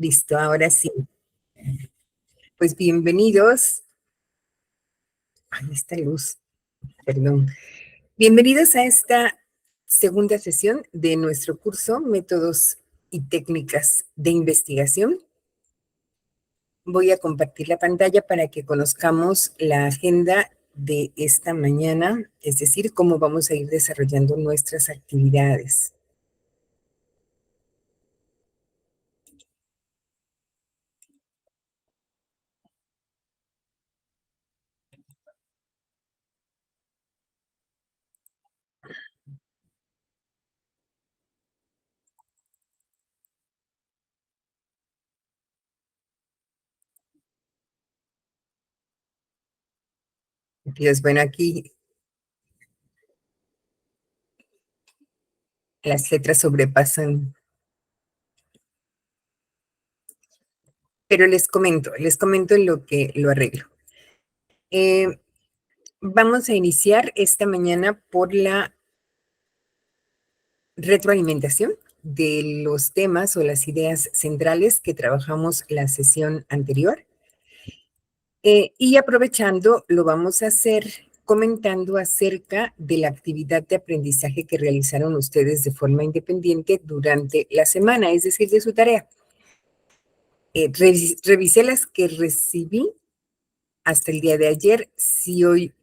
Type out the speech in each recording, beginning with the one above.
Listo, ahora sí. Pues bienvenidos. Ay, esta luz, perdón. Bienvenidos a esta segunda sesión de nuestro curso Métodos y Técnicas de Investigación. Voy a compartir la pantalla para que conozcamos la agenda de esta mañana, es decir, cómo vamos a ir desarrollando nuestras actividades. Dios, bueno, aquí las letras sobrepasan, pero les comento en lo que lo arreglo. Eh, Vamos a iniciar esta mañana por la retroalimentación de los temas o las ideas centrales que trabajamos la sesión anterior. Y aprovechando, lo vamos a hacer comentando acerca de la actividad de aprendizaje que realizaron ustedes de forma independiente durante la semana, es decir, de su tarea. Revisé las que recibí hasta el día de ayer. Si hoy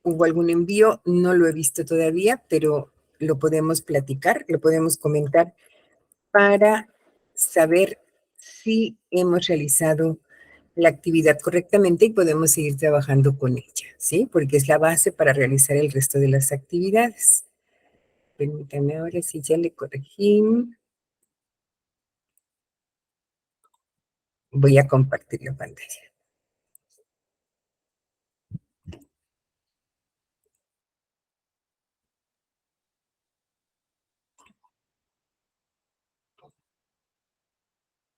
hubo algún envío, no lo he visto todavía, pero lo podemos platicar, lo podemos comentar para saber si hemos realizado la actividad correctamente y podemos seguir trabajando con ella, ¿sí? Porque es la base para realizar el resto de las actividades. Permítanme ahora si ya le corregí. Voy a compartir la pantalla.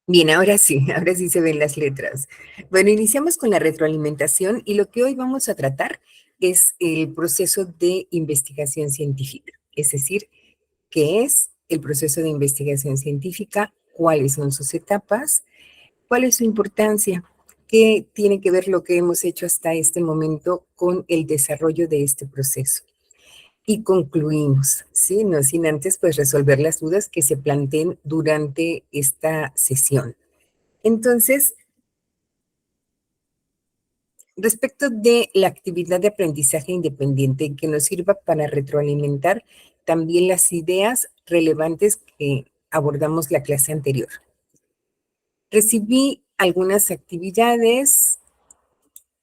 Bien, ahora sí se ven las letras. Bueno, iniciamos con la retroalimentación y lo que hoy vamos a tratar es el proceso de investigación científica, es decir, qué es el proceso de investigación científica, cuáles son sus etapas, cuál es su importancia, qué tiene que ver lo que hemos hecho hasta este momento con el desarrollo de este proceso. Y concluimos, ¿sí? No sin antes pues resolver las dudas que se planteen durante esta sesión. Entonces, respecto de la actividad de aprendizaje independiente que nos sirva para retroalimentar también las ideas relevantes que abordamos la clase anterior. Recibí algunas actividades,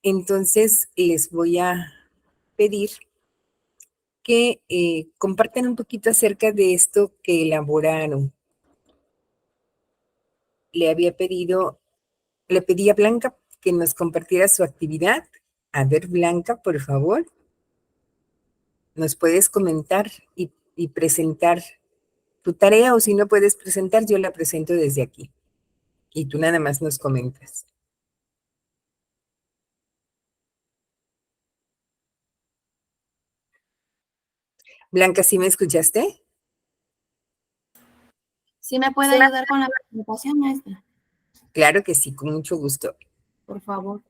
entonces les voy a pedir que compartan un poquito acerca de esto que elaboraron. Le había pedido, le pedí a Blanca que nos compartiera su actividad. A ver, Blanca, por favor, nos puedes comentar y presentar tu tarea, o si no puedes presentar, yo la presento desde aquí y tú nada más nos comentas. Blanca, ¿sí me escuchaste? ¿Sí me puede ayudar con la presentación, maestra? Claro que sí, con mucho gusto. Por favor.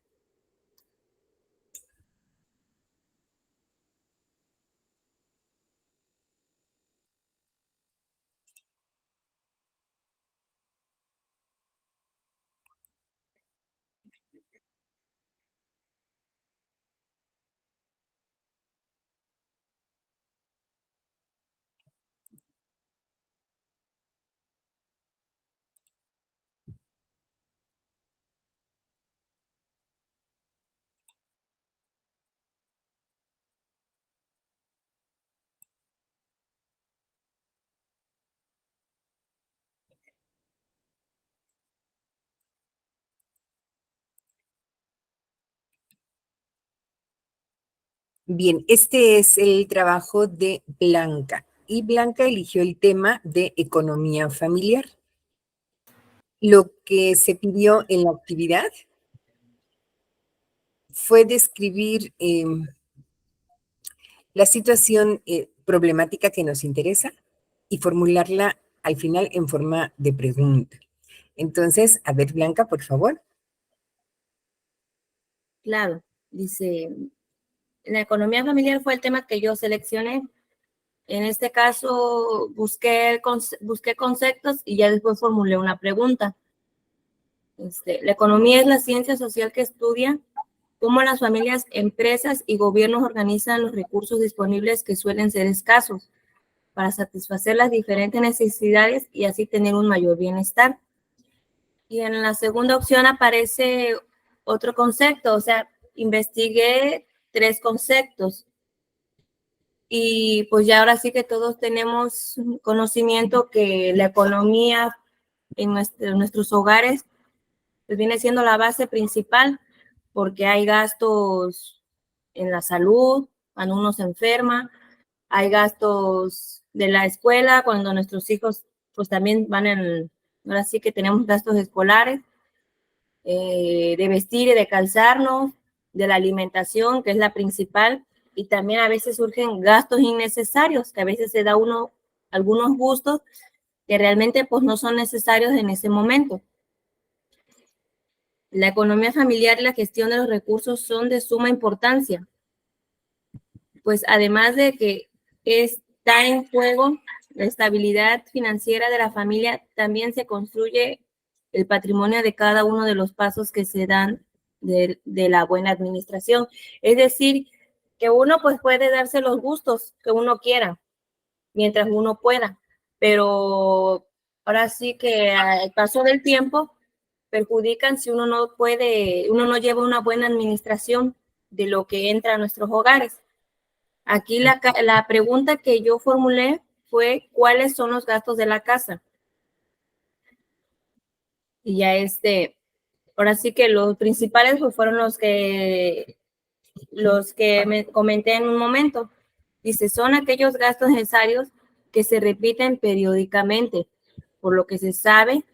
Bien, este es el trabajo de Blanca y Blanca eligió el tema de economía familiar. Lo que se pidió en la actividad fue describir la situación problemática que nos interesa y formularla al final en forma de pregunta. Entonces, a ver, Blanca, por favor. Claro, dice, la economía familiar fue el tema que yo seleccioné. En este caso, busqué conceptos y ya después formulé una pregunta. La economía es la ciencia social que estudia cómo las familias, empresas y gobiernos organizan los recursos disponibles que suelen ser escasos para satisfacer las diferentes necesidades y así tener un mayor bienestar. Y en la segunda opción aparece otro concepto, o sea, investigué 3 conceptos. Y pues ya ahora sí que todos tenemos conocimiento que la economía en nuestros hogares pues viene siendo la base principal, porque hay gastos en la salud, cuando uno se enferma, hay gastos de la escuela, cuando nuestros hijos pues también ahora sí que tenemos gastos escolares, de vestir y de calzarnos, de la alimentación, que es la principal, y también a veces surgen gastos innecesarios, que a veces se da uno algunos gustos que realmente pues no son necesarios en ese momento. La economía familiar y la gestión de los recursos son de suma importancia, pues además de que está en juego la estabilidad financiera de la familia, también se construye el patrimonio de cada uno de los pasos que se dan de la buena administración. Es decir, que uno pues puede darse los gustos que uno quiera, mientras uno pueda, pero ahora sí que al paso del tiempo perjudican si uno no puede, uno no lleva una buena administración de lo que entra a nuestros hogares. Aquí la pregunta que yo formulé fue, ¿cuáles son los gastos de la casa? Y ya ahora sí que los principales pues fueron los que me comenté en un momento. Dice, son aquellos gastos necesarios que se repiten periódicamente, por lo que se sabe.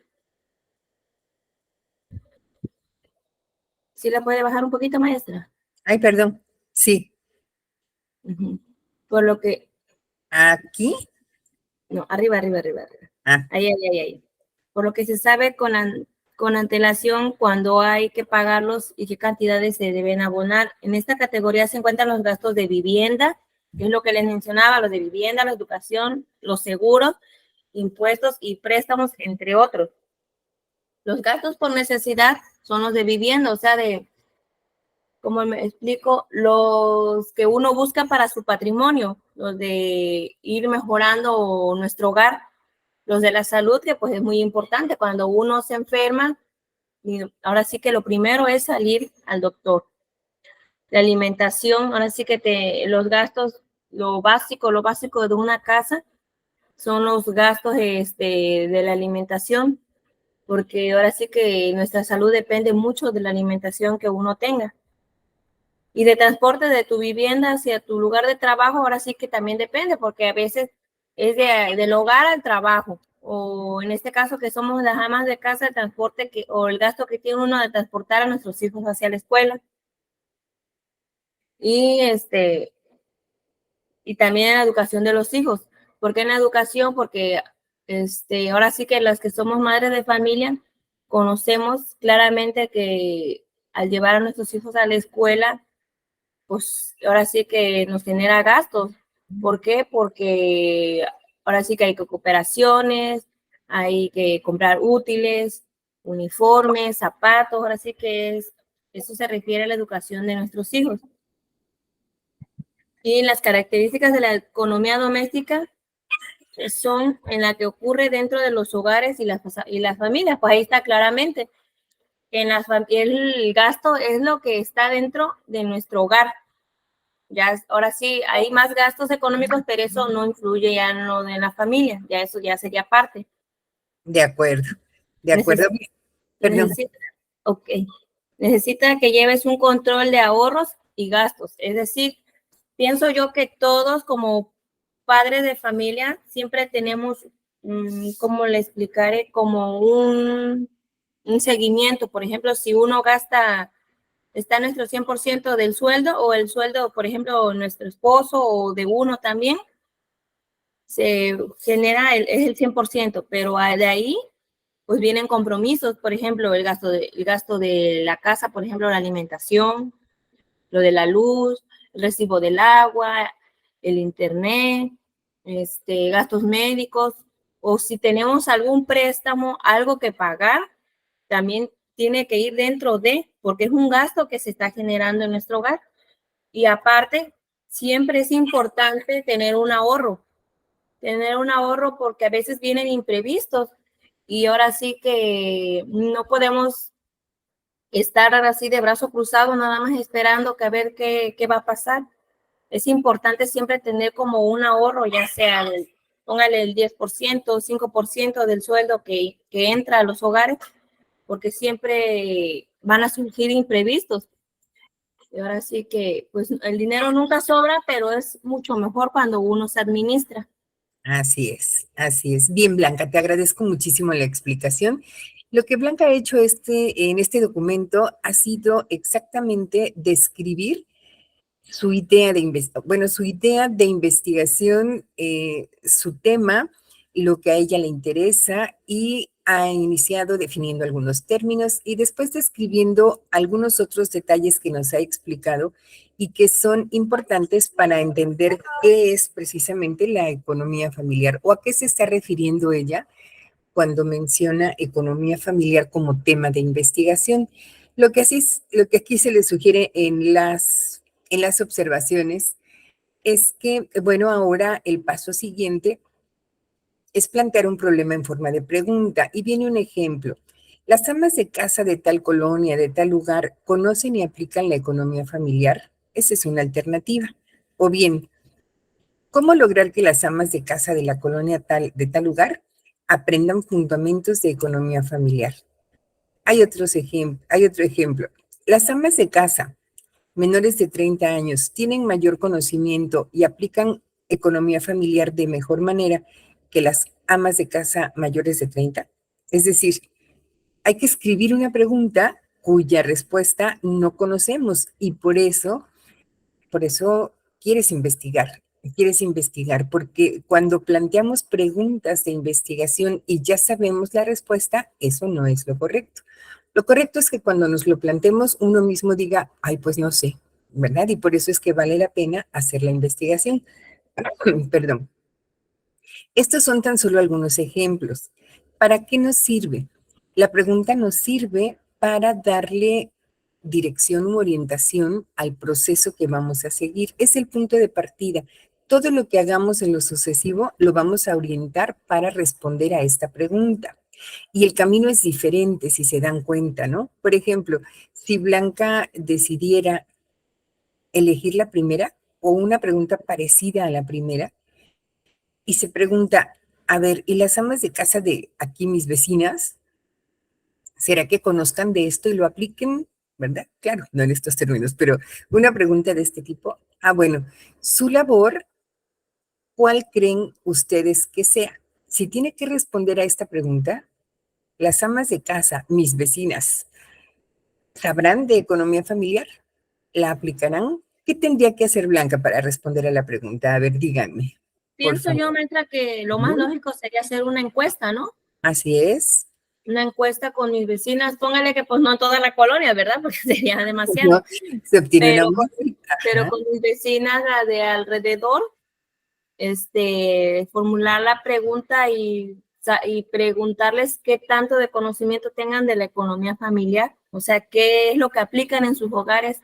¿Sí la puede bajar un poquito, maestra? Ay, perdón. Sí. Por lo que... ¿Aquí? No, arriba. Ah. Ahí. Por lo que se sabe con antelación cuando hay que pagarlos y qué cantidades se deben abonar. En esta categoría se encuentran los gastos de vivienda, que es lo que les mencionaba, los de vivienda, la educación, los seguros, impuestos y préstamos, entre otros. Los gastos por necesidad son los de vivienda, o sea, como me explico, los que uno busca para su patrimonio, los de ir mejorando nuestro hogar, los de la salud, que pues es muy importante. Cuando uno se enferma, y ahora sí que lo primero es salir al doctor. La alimentación, ahora sí que los gastos, lo básico de una casa son los gastos de la alimentación, porque ahora sí que nuestra salud depende mucho de la alimentación que uno tenga. Y de transporte de tu vivienda hacia tu lugar de trabajo, ahora sí que también depende, porque a veces es del hogar al trabajo, o en este caso que somos las amas de casa, el transporte o el gasto que tiene uno de transportar a nuestros hijos hacia la escuela. Y y también la educación de los hijos. ¿Por qué en la educación? Porque ahora sí que las que somos madres de familia conocemos claramente que al llevar a nuestros hijos a la escuela, pues ahora sí que nos genera gastos. ¿Por qué? Porque ahora sí que hay cooperaciones, hay que comprar útiles, uniformes, zapatos, ahora sí que eso se refiere a la educación de nuestros hijos. Y las características de la economía doméstica son en la que ocurre dentro de los hogares y las familias. Pues ahí está claramente. El gasto es lo que está dentro de nuestro hogar. Ya, ahora sí, hay más gastos económicos, pero eso no influye ya en lo de la familia. Ya eso ya sería parte. De acuerdo. De acuerdo. Perdón. Necesita que lleves un control de ahorros y gastos. Es decir, pienso yo que todos como padres de familia siempre tenemos, ¿cómo le explicaré? Como un seguimiento. Por ejemplo, si uno está nuestro 100% del sueldo o el sueldo, por ejemplo, nuestro esposo o de uno también, se genera es el 100%, pero de ahí pues vienen compromisos, por ejemplo, el gasto de la casa, por ejemplo, la alimentación, lo de la luz, el recibo del agua, el internet, gastos médicos, o si tenemos algún préstamo, algo que pagar, también tiene que ir dentro de, porque es un gasto que se está generando en nuestro hogar. Y aparte, siempre es importante tener un ahorro porque a veces vienen imprevistos y ahora sí que no podemos estar así de brazo cruzado nada más esperando que a ver qué va a pasar. Es importante siempre tener como un ahorro, ya sea póngale el 10%, 5% del sueldo que entra a los hogares, porque siempre van a surgir imprevistos. Y ahora sí que, pues el dinero nunca sobra, pero es mucho mejor cuando uno se administra. Así es, así es. Bien, Blanca, te agradezco muchísimo la explicación. Lo que Blanca ha hecho en este documento ha sido exactamente describir su idea de su idea de investigación, su tema, lo que a ella le interesa y ha iniciado definiendo algunos términos y después describiendo algunos otros detalles que nos ha explicado y que son importantes para entender qué es precisamente la economía familiar o a qué se está refiriendo ella cuando menciona economía familiar como tema de investigación. Lo que aquí se le sugiere en las observaciones es que, bueno, ahora el paso siguiente es plantear un problema en forma de pregunta. Y viene un ejemplo. ¿Las amas de casa de tal colonia, de tal lugar, conocen y aplican la economía familiar? Esa es una alternativa. O bien, ¿cómo lograr que las amas de casa de la colonia de tal lugar aprendan fundamentos de economía familiar? Hay otro ejemplo. Las amas de casa menores de 30 años tienen mayor conocimiento y aplican economía familiar de mejor manera que las amas de casa mayores de 30. Es decir, hay que escribir una pregunta cuya respuesta no conocemos y por eso quieres investigar, porque cuando planteamos preguntas de investigación y ya sabemos la respuesta, eso no es lo correcto. Lo correcto es que cuando nos lo planteemos, uno mismo diga, ay, pues no sé, ¿verdad? Y por eso es que vale la pena hacer la investigación. Perdón. Estos son tan solo algunos ejemplos. ¿Para qué nos sirve? La pregunta nos sirve para darle dirección u orientación al proceso que vamos a seguir. Es el punto de partida. Todo lo que hagamos en lo sucesivo lo vamos a orientar para responder a esta pregunta. Y el camino es diferente, si se dan cuenta, ¿no? Por ejemplo, si Blanca decidiera elegir la primera o una pregunta parecida a la primera, y se pregunta, a ver, ¿y las amas de casa de aquí, mis vecinas, será que conozcan de esto y lo apliquen? ¿Verdad? Claro, no en estos términos, pero una pregunta de este tipo. Ah, bueno, su labor, ¿cuál creen ustedes que sea? Si tiene que responder a esta pregunta, las amas de casa, mis vecinas, ¿sabrán de economía familiar? ¿La aplicarán? ¿Qué tendría que hacer Blanca para responder a la pregunta? A ver, díganme, por Pienso yo, favor. maestra, que lo más Ujú. lógico sería hacer una encuesta, ¿no? Así es. Una encuesta con mis vecinas, póngale que pues no toda la colonia, ¿verdad? Porque sería demasiado, ¿No? Se obtiene una pero, muestra. pero Ajá. con mis vecinas la de alrededor, formular la pregunta y preguntarles qué tanto de conocimiento tengan de la economía familiar, o sea, qué es lo que aplican en sus hogares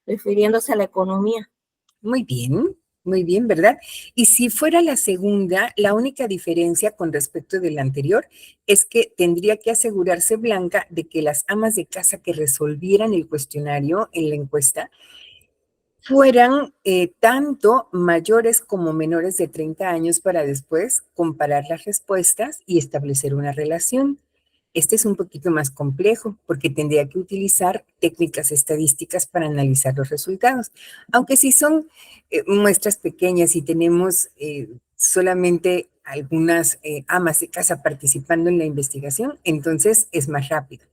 refiriéndose a la economía. Muy bien, ¿verdad? Y si fuera la segunda, la única diferencia con respecto de la anterior es que tendría que asegurarse Blanca de que las amas de casa que resolvieran el cuestionario en la encuesta fueran tanto mayores como menores de 30 años para después comparar las respuestas y establecer una relación. Este es un poquito más complejo porque tendría que utilizar técnicas estadísticas para analizar los resultados. Aunque si son muestras pequeñas y tenemos solamente algunas amas de casa participando en la investigación, entonces es más rápido.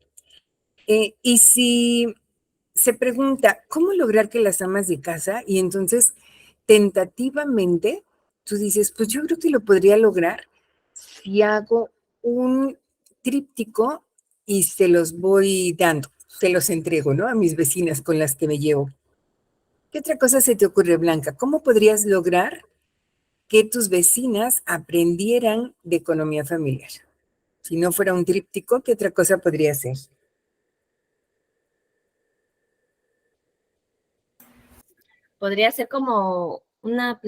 Y si se pregunta, ¿cómo lograr que las amas de casa? Y entonces, tentativamente, tú dices, pues yo creo que lo podría lograr si hago un tríptico y se los voy dando, se los entrego, ¿no? A mis vecinas con las que me llevo. ¿Qué otra cosa se te ocurre, Blanca? ¿Cómo podrías lograr que tus vecinas aprendieran de economía familiar? Si no fuera un tríptico, ¿qué otra cosa podría ser? Podría ser como una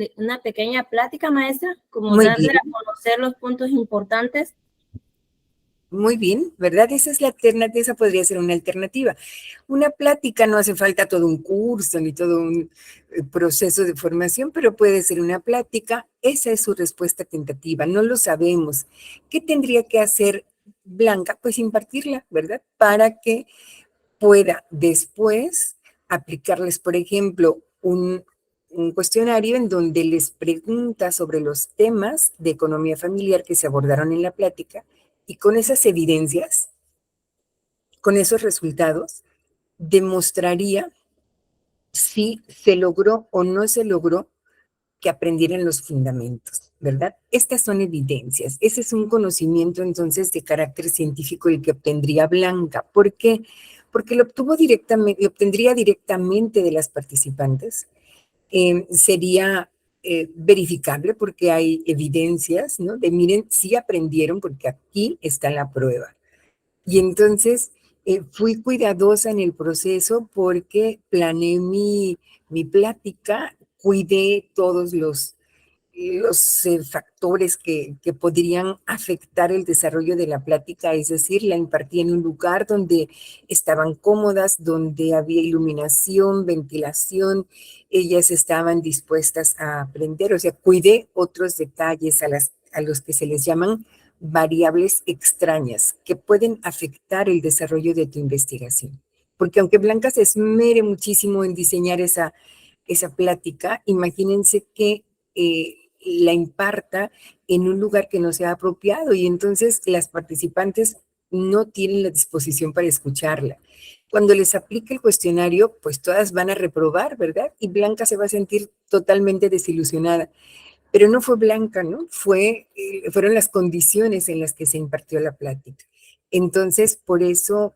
pequeña plática, maestra, como Muy darle bien, a conocer los puntos importantes. muy bien, ¿verdad? Esa es la alternativa, esa podría ser una alternativa. Una plática no hace falta todo un curso ni todo un proceso de formación, pero puede ser una plática. Esa es su respuesta tentativa, no lo sabemos. ¿Qué tendría que hacer Blanca? Pues impartirla, ¿verdad? Para que pueda después aplicarles, por ejemplo, un cuestionario en donde les pregunta sobre los temas de economía familiar que se abordaron en la plática y con esas evidencias, con esos resultados, demostraría si se logró o no se logró que aprendieran los fundamentos, ¿verdad? Estas son evidencias. Ese es un conocimiento entonces de carácter científico el que obtendría Blanca. ¿Por qué? Porque lo obtuvo directamente, lo obtendría directamente de las participantes. Sería verificable porque hay evidencias, ¿no? De miren, sí aprendieron porque aquí está la prueba. Y entonces fui cuidadosa en el proceso porque planeé mi plática, cuidé todos los factores que podrían afectar el desarrollo de la plática, es decir, la impartí en un lugar donde estaban cómodas, donde había iluminación, ventilación, ellas estaban dispuestas a aprender, o sea, cuidé otros detalles a los que se les llaman variables extrañas que pueden afectar el desarrollo de tu investigación. Porque aunque Blanca se esmere muchísimo en diseñar esa plática, imagínense que la imparta en un lugar que no sea apropiado y entonces las participantes no tienen la disposición para escucharla. Cuando les aplique el cuestionario, pues todas van a reprobar, ¿verdad? Y Blanca se va a sentir totalmente desilusionada. Pero no fue Blanca, ¿no? Fueron las condiciones en las que se impartió la plática. Entonces, por eso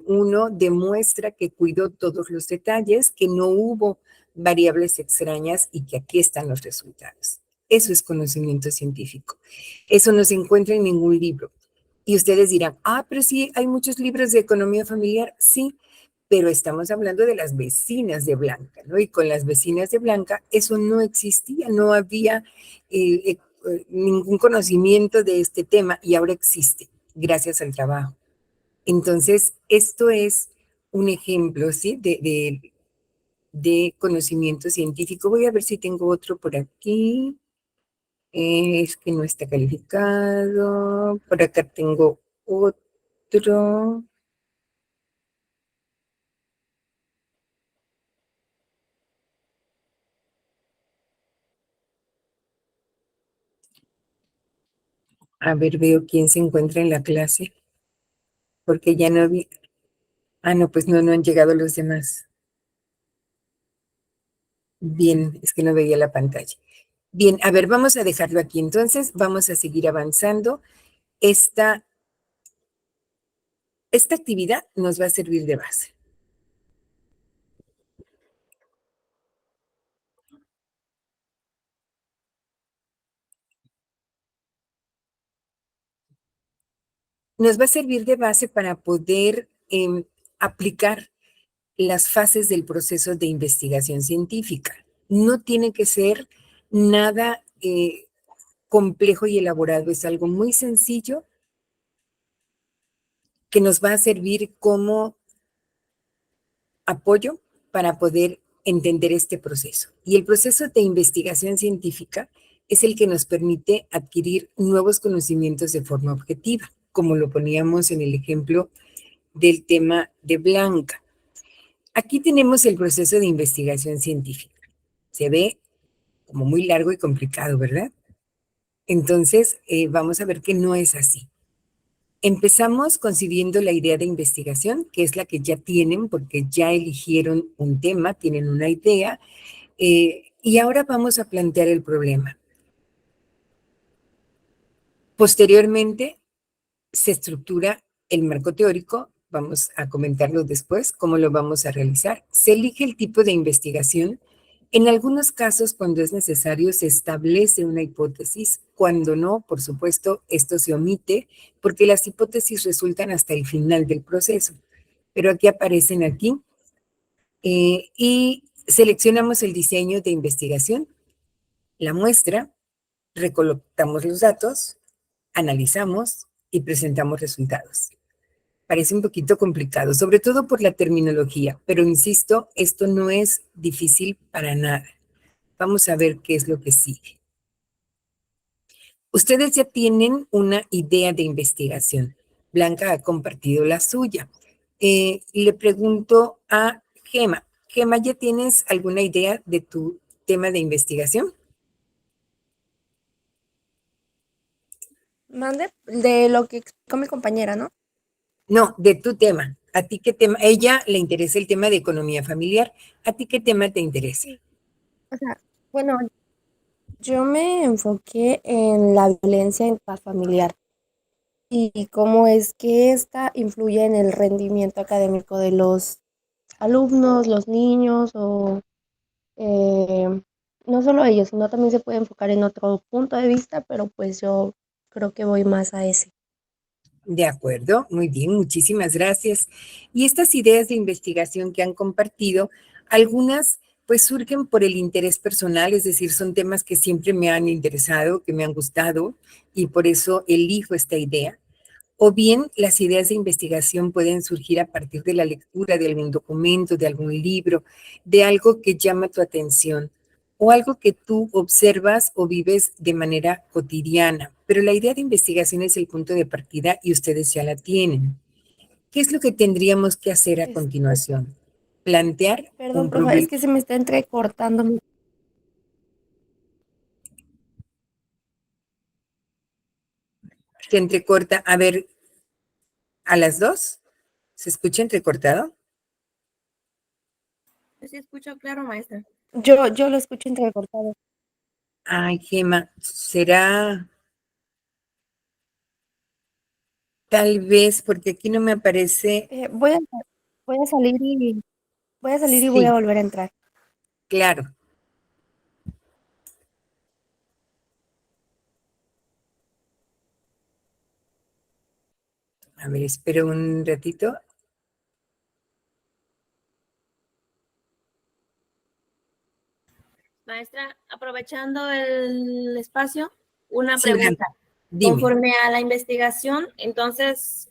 uno demuestra que cuidó todos los detalles, que no hubo variables extrañas y que aquí están los resultados. Eso es conocimiento científico. Eso no se encuentra en ningún libro. Y ustedes dirán, pero sí, hay muchos libros de economía familiar. Sí, pero estamos hablando de las vecinas de Blanca, ¿no? Y con las vecinas de Blanca eso no existía, no había ningún conocimiento de este tema y ahora existe gracias al trabajo. Entonces, esto es un ejemplo, ¿sí? De conocimiento científico. Voy a ver si tengo otro por aquí. Es que no está calificado. Por acá tengo otro. A ver, veo quién se encuentra en la clase, porque ya no vi. No, pues no, no han llegado los demás. Bien, es que no veía la pantalla. Bien, a ver, vamos a dejarlo aquí. Entonces, vamos a seguir avanzando. Esta, esta actividad nos va a servir de base. Nos va a servir de base para poder aplicar las fases del proceso de investigación científica. No tiene que ser nada complejo y elaborado, es algo muy sencillo que nos va a servir como apoyo para poder entender este proceso. Y el proceso de investigación científica es el que nos permite adquirir nuevos conocimientos de forma objetiva, como lo poníamos en el ejemplo del tema de Blanca. Aquí tenemos el proceso de investigación científica. Se ve como muy largo y complicado, ¿verdad? Entonces, vamos a ver que no es así. Empezamos concibiendo la idea de investigación, que es la que ya tienen porque ya eligieron un tema, tienen una idea, y ahora vamos a plantear el problema. Posteriormente, se estructura el marco teórico, vamos a comentarlo después, cómo lo vamos a realizar. Se elige el tipo de investigación. En algunos casos, cuando es necesario, se establece una hipótesis. Cuando no, por supuesto, esto se omite porque las hipótesis resultan hasta el final del proceso. Pero aquí aparecen aquí y seleccionamos el diseño de investigación, la muestra, recolectamos los datos, analizamos y presentamos resultados. Parece un poquito complicado, sobre todo por la terminología, pero insisto, esto no es difícil para nada. Vamos a ver qué es lo que sigue. Ustedes ya tienen una idea de investigación. Blanca ha compartido la suya. Le pregunto a Gema. Gema, ¿ya tienes alguna idea de tu tema de investigación? Mande de lo que explicó mi compañera, ¿no? No, de tu tema. ¿A ti qué tema? Ella le interesa el tema de economía familiar. ¿A ti qué tema te interesa? Sí. O sea, bueno, yo me enfoqué en la violencia intrafamiliar y cómo es que esta influye en el rendimiento académico de los alumnos, los niños o eh, no solo ellos, sino también se puede enfocar en otro punto de vista, pero pues yo creo que voy más a ese. De acuerdo, muy bien, muchísimas gracias. Y estas ideas de investigación que han compartido, algunas pues surgen por el interés personal, es decir, son temas que siempre me han interesado, que me han gustado y por eso elijo esta idea. O bien las ideas de investigación pueden surgir a partir de la lectura de algún documento, de algún libro, de algo que llama tu atención o algo que tú observas o vives de manera cotidiana. Pero la idea de investigación es el punto de partida y ustedes ya la tienen. ¿Qué es lo que tendríamos que hacer a Este, continuación? Plantear perdón, un profe, es problema. que se me está entrecortando. Se entrecorta. A ver, a las dos. ¿Se escucha entrecortado? Yo sí escucho claro, maestra. Yo lo escucho entrecortado. Ay, Gema, ¿será tal vez porque aquí no me aparece? Eh, voy a, voy a salir y voy a salir y voy a Sí, volver a entrar. claro. A ver, espero un ratito. Maestra, aprovechando el espacio, una Sí, pregunta. Blanca, dime. Conforme a la investigación, entonces,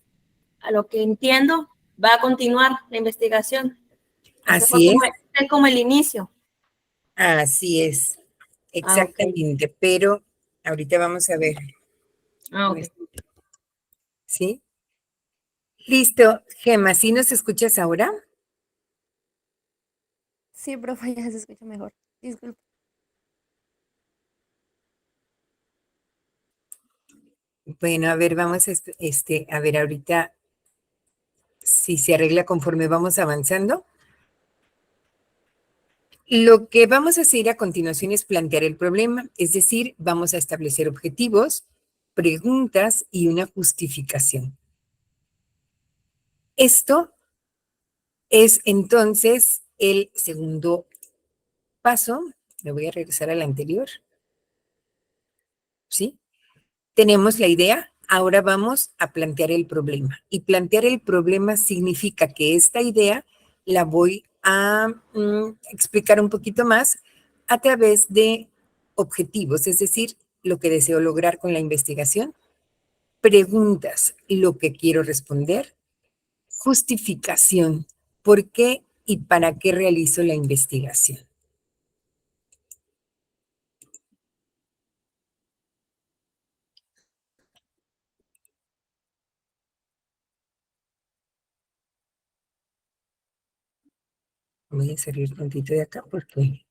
a lo que entiendo, va a continuar la investigación. Este fue Así es, como el inicio. así es, Ah, ok. exactamente. Pero ahorita vamos a ver. Ah, ok. ¿Sí? Listo, Gema, ¿sí nos escuchas ahora? Sí, profe, ya se escucha mejor. Disculpe. Bueno, a ver, vamos a, a ver ahorita si se arregla conforme vamos avanzando. Lo que vamos a hacer a continuación es plantear el problema, es decir, vamos a establecer objetivos, preguntas y una justificación. Esto es entonces el segundo paso. Me voy a regresar al anterior. ¿Sí? Tenemos la idea, ahora vamos a plantear el problema. Y plantear el problema significa que esta idea la voy a explicar un poquito más a través de objetivos, es decir, lo que deseo lograr con la investigación, preguntas, lo que quiero responder, justificación, por qué y para qué realizo la investigación. Voy a salir tantito de acá porque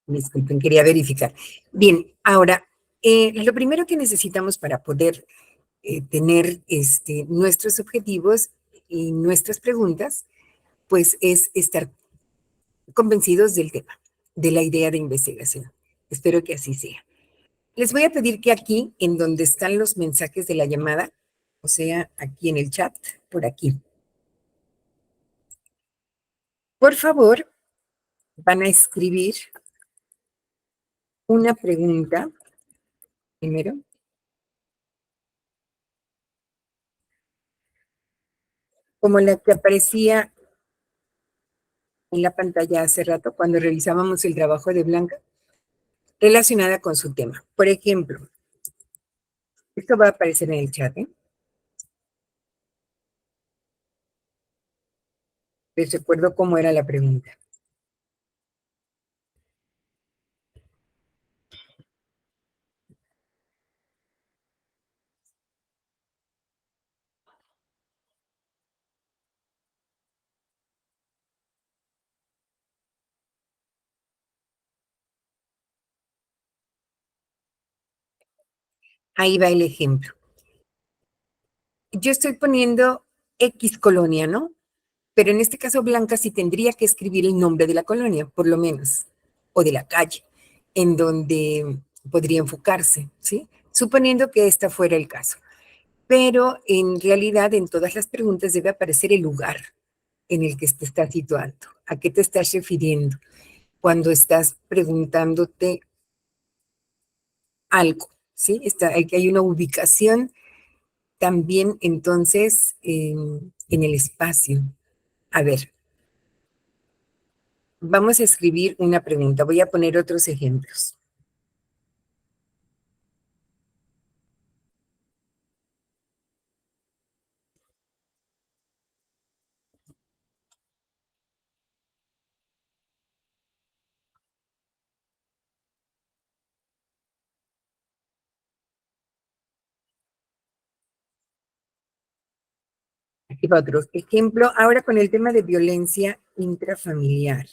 Disculpen, quería verificar. Bien, ahora, lo primero que necesitamos para poder tener nuestros objetivos y nuestras preguntas, pues es estar convencidos del tema, de la idea de investigación. Espero que así sea. Les voy a pedir que aquí, en donde están los mensajes de la llamada, o sea, aquí en el chat, por aquí, por favor, van a escribir una pregunta primero, como la que aparecía en la pantalla hace rato cuando revisábamos el trabajo de Blanca, relacionada con su tema. Por ejemplo, esto va a aparecer en el chat, ¿eh? Les recuerdo cómo era la pregunta. Ahí va el ejemplo. Yo estoy poniendo X colonia, ¿no? Pero en este caso Blanca sí tendría que escribir el nombre de la colonia, por lo menos, o de la calle, en donde podría enfocarse, ¿sí? Suponiendo que esta fuera el caso. Pero en realidad en todas las preguntas debe aparecer el lugar en el que te estás situando. ¿A qué te estás refiriendo cuando estás preguntándote algo? ¿Sí? Hay una ubicación también entonces en el espacio. A ver, vamos a escribir una pregunta. Voy a poner otros ejemplos. Aquí va otro ejemplo. Ahora con el tema de violencia intrafamiliar.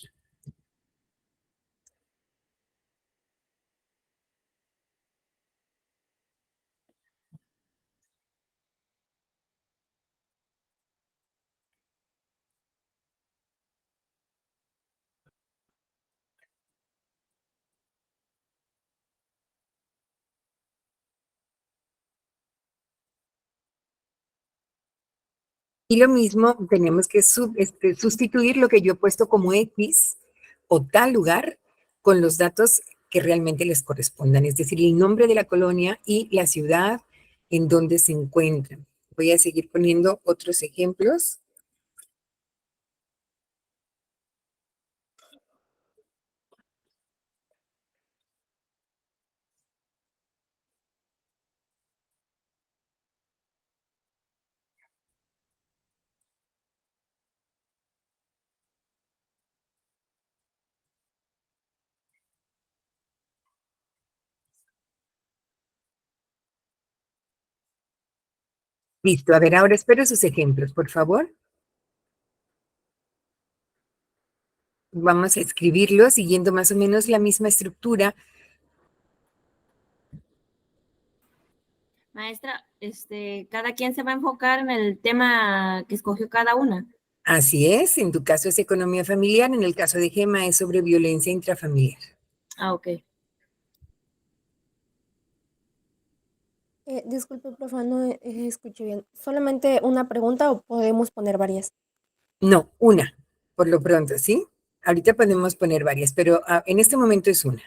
Y lo mismo, tenemos que sustituir lo que yo he puesto como X o tal lugar con los datos que realmente les correspondan, es decir, el nombre de la colonia y la ciudad en donde se encuentran. Voy a seguir poniendo otros ejemplos. Listo, a ver, ahora espero sus ejemplos, por favor. Vamos a escribirlos siguiendo más o menos la misma estructura. Maestra, cada quien se va a enfocar en el tema que escogió cada una. Así es, en tu caso es economía familiar, en el caso de Gema es sobre violencia intrafamiliar. Ah, ok. Disculpe, profe, no escuché bien. ¿Solamente una pregunta o podemos poner varias? No, una, por lo pronto, ¿sí? Ahorita podemos poner varias, pero en este momento es una.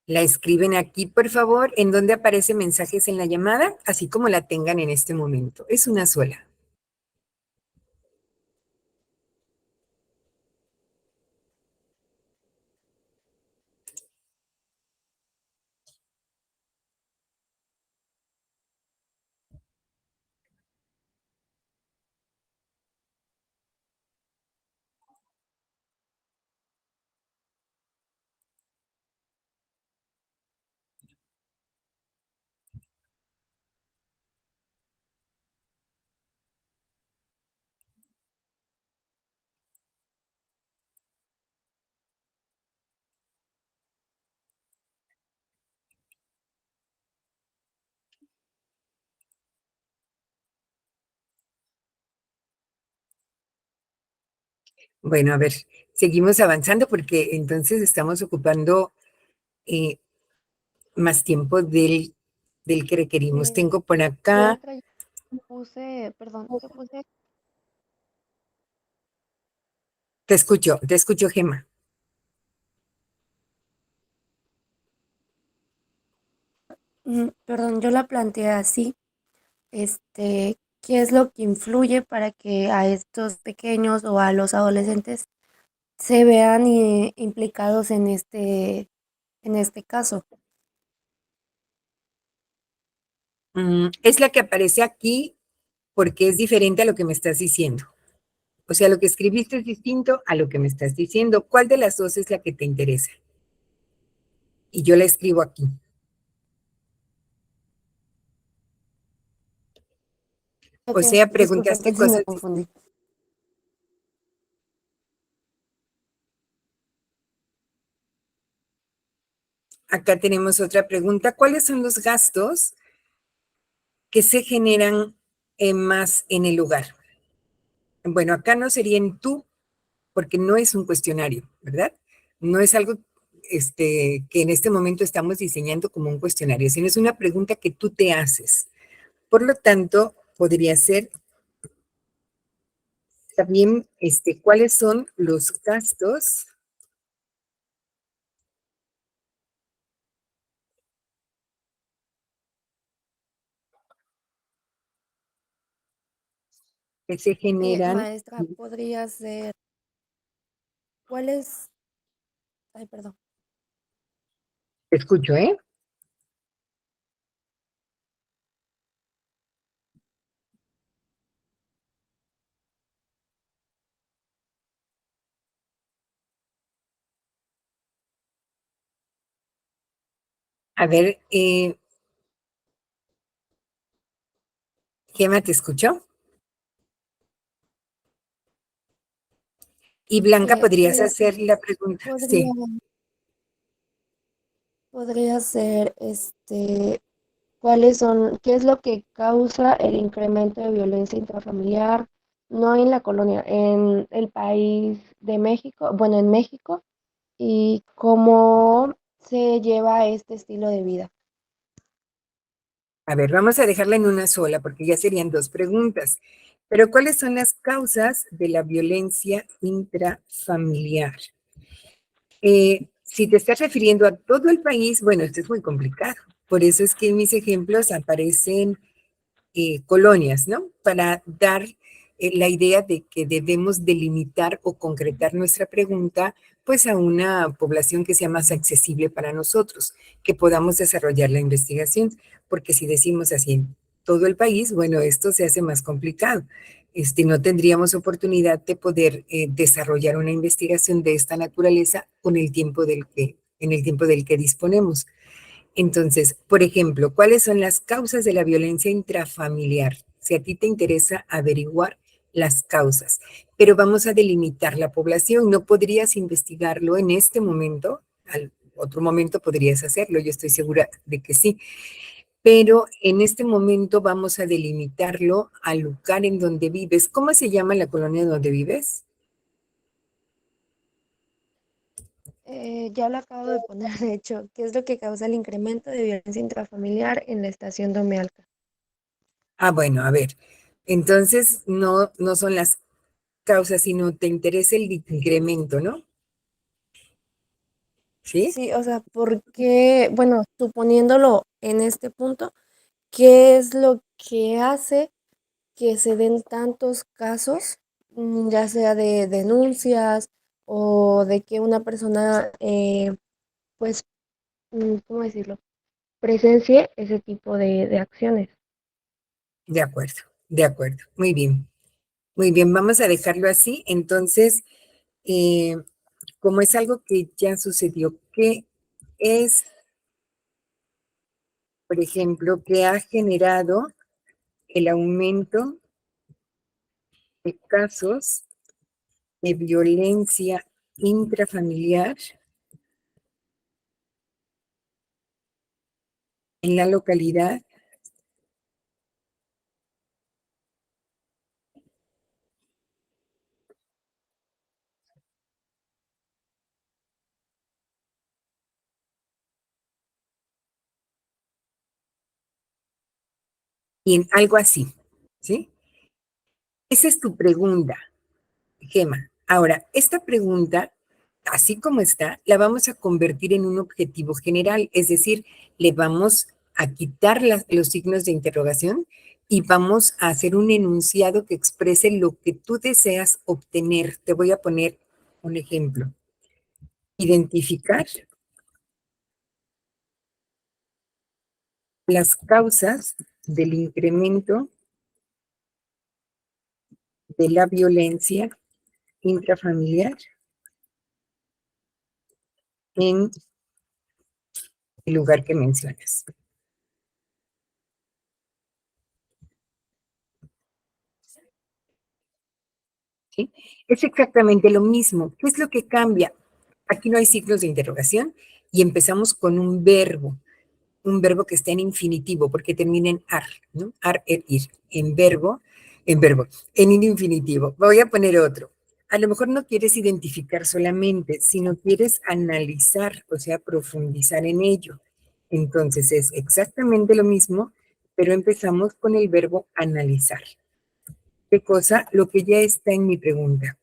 La escriben aquí, por favor, en donde aparece mensajes en la llamada, así como la tengan en este momento. Es una sola. Bueno, a ver, seguimos avanzando porque entonces estamos ocupando eh, más tiempo del que requerimos. Eh, Tengo por acá, Bianca, yo puse, perdón, yo puse, te escucho, Gema. perdón, yo la planteé así, ¿qué es lo que influye para que a estos pequeños o a los adolescentes se vean implicados en este caso? Es la que aparece aquí porque es diferente a lo que me estás diciendo. O sea, lo que escribiste es distinto a lo que me estás diciendo. ¿Cuál de las dos es la que te interesa? Y yo la escribo aquí. Ok, O sea, disculpa, preguntaste entonces me cosas confundí. distintas. Acá tenemos otra pregunta. ¿Cuáles son los gastos que se generan más en el lugar? Bueno, acá no sería en tú, porque no es un cuestionario, ¿verdad? No es algo que en este momento estamos diseñando como un cuestionario, sino es una pregunta que tú te haces. Por lo tanto, podría ser también cuáles son los gastos que se generan. Maestra, podría ser, ¿cuál es? Ay, perdón. Te escucho, ¿eh? A ver, Gemma, ¿te escuchó? Y Blanca, ¿podrías Pues hacer la pregunta? podría, Sí. podría ser, ¿cuáles son, qué es lo que causa el incremento de violencia intrafamiliar? No en la colonia, en el país de México, bueno, en México, y cómo se lleva este estilo de vida. A ver, vamos a dejarla en una sola porque ya serían dos preguntas. Pero ¿cuáles son las causas de la violencia intrafamiliar? Si te estás refiriendo a todo el país, bueno, esto es muy complicado. Por eso es que en mis ejemplos aparecen colonias, ¿no? Para dar la idea de que debemos delimitar o concretar nuestra pregunta, pues a una población que sea más accesible para nosotros, que podamos desarrollar la investigación, porque si decimos así en todo el país, bueno, esto se hace más complicado. No tendríamos oportunidad de poder desarrollar una investigación de esta naturaleza con el tiempo en el tiempo del que disponemos. Entonces, por ejemplo, ¿cuáles son las causas de la violencia intrafamiliar? Si a ti te interesa averiguar las causas, pero vamos a delimitar la población, no podrías investigarlo en este momento, al otro momento podrías hacerlo, yo estoy segura de que sí, pero en este momento vamos a delimitarlo al lugar en donde vives. ¿Cómo se llama la colonia donde vives? Ya lo acabo de poner, de hecho, ¿qué es lo que causa el incremento de violencia intrafamiliar en la estación Domealca? Ah, bueno, a ver. Entonces, no son las causas, sino te interesa el incremento, ¿no? ¿sí? Sí, o sea, porque, bueno, suponiéndolo en este punto, ¿qué es lo que hace que se den tantos casos, ya sea de denuncias o de que una persona, pues, ¿cómo decirlo? Presencie ese tipo de acciones. De acuerdo, muy bien. Muy bien, vamos a dejarlo así. Entonces, eh, como es algo que ya sucedió, ¿qué es, por ejemplo, que ha generado el aumento de casos de violencia intrafamiliar en la localidad? Y en algo así, ¿sí? Esa es tu pregunta, Gema. Ahora, esta pregunta, así como está, la vamos a convertir en un objetivo general, es decir, le vamos a quitar los signos de interrogación y vamos a hacer un enunciado que exprese lo que tú deseas obtener. Te voy a poner un ejemplo. Identificar las causas del incremento de la violencia intrafamiliar en el lugar que mencionas. ¿Sí? Es exactamente lo mismo. ¿Qué es lo que cambia? Aquí no hay signos de interrogación y empezamos con un verbo que está en infinitivo porque termina en ar, ¿no? Ar, et, ir, en verbo, en infinitivo. Voy a poner otro. A lo mejor no quieres identificar solamente, sino quieres analizar, o sea, profundizar en ello. Entonces es exactamente lo mismo, pero empezamos con el verbo analizar. ¿Qué cosa? Lo que ya está en mi pregunta.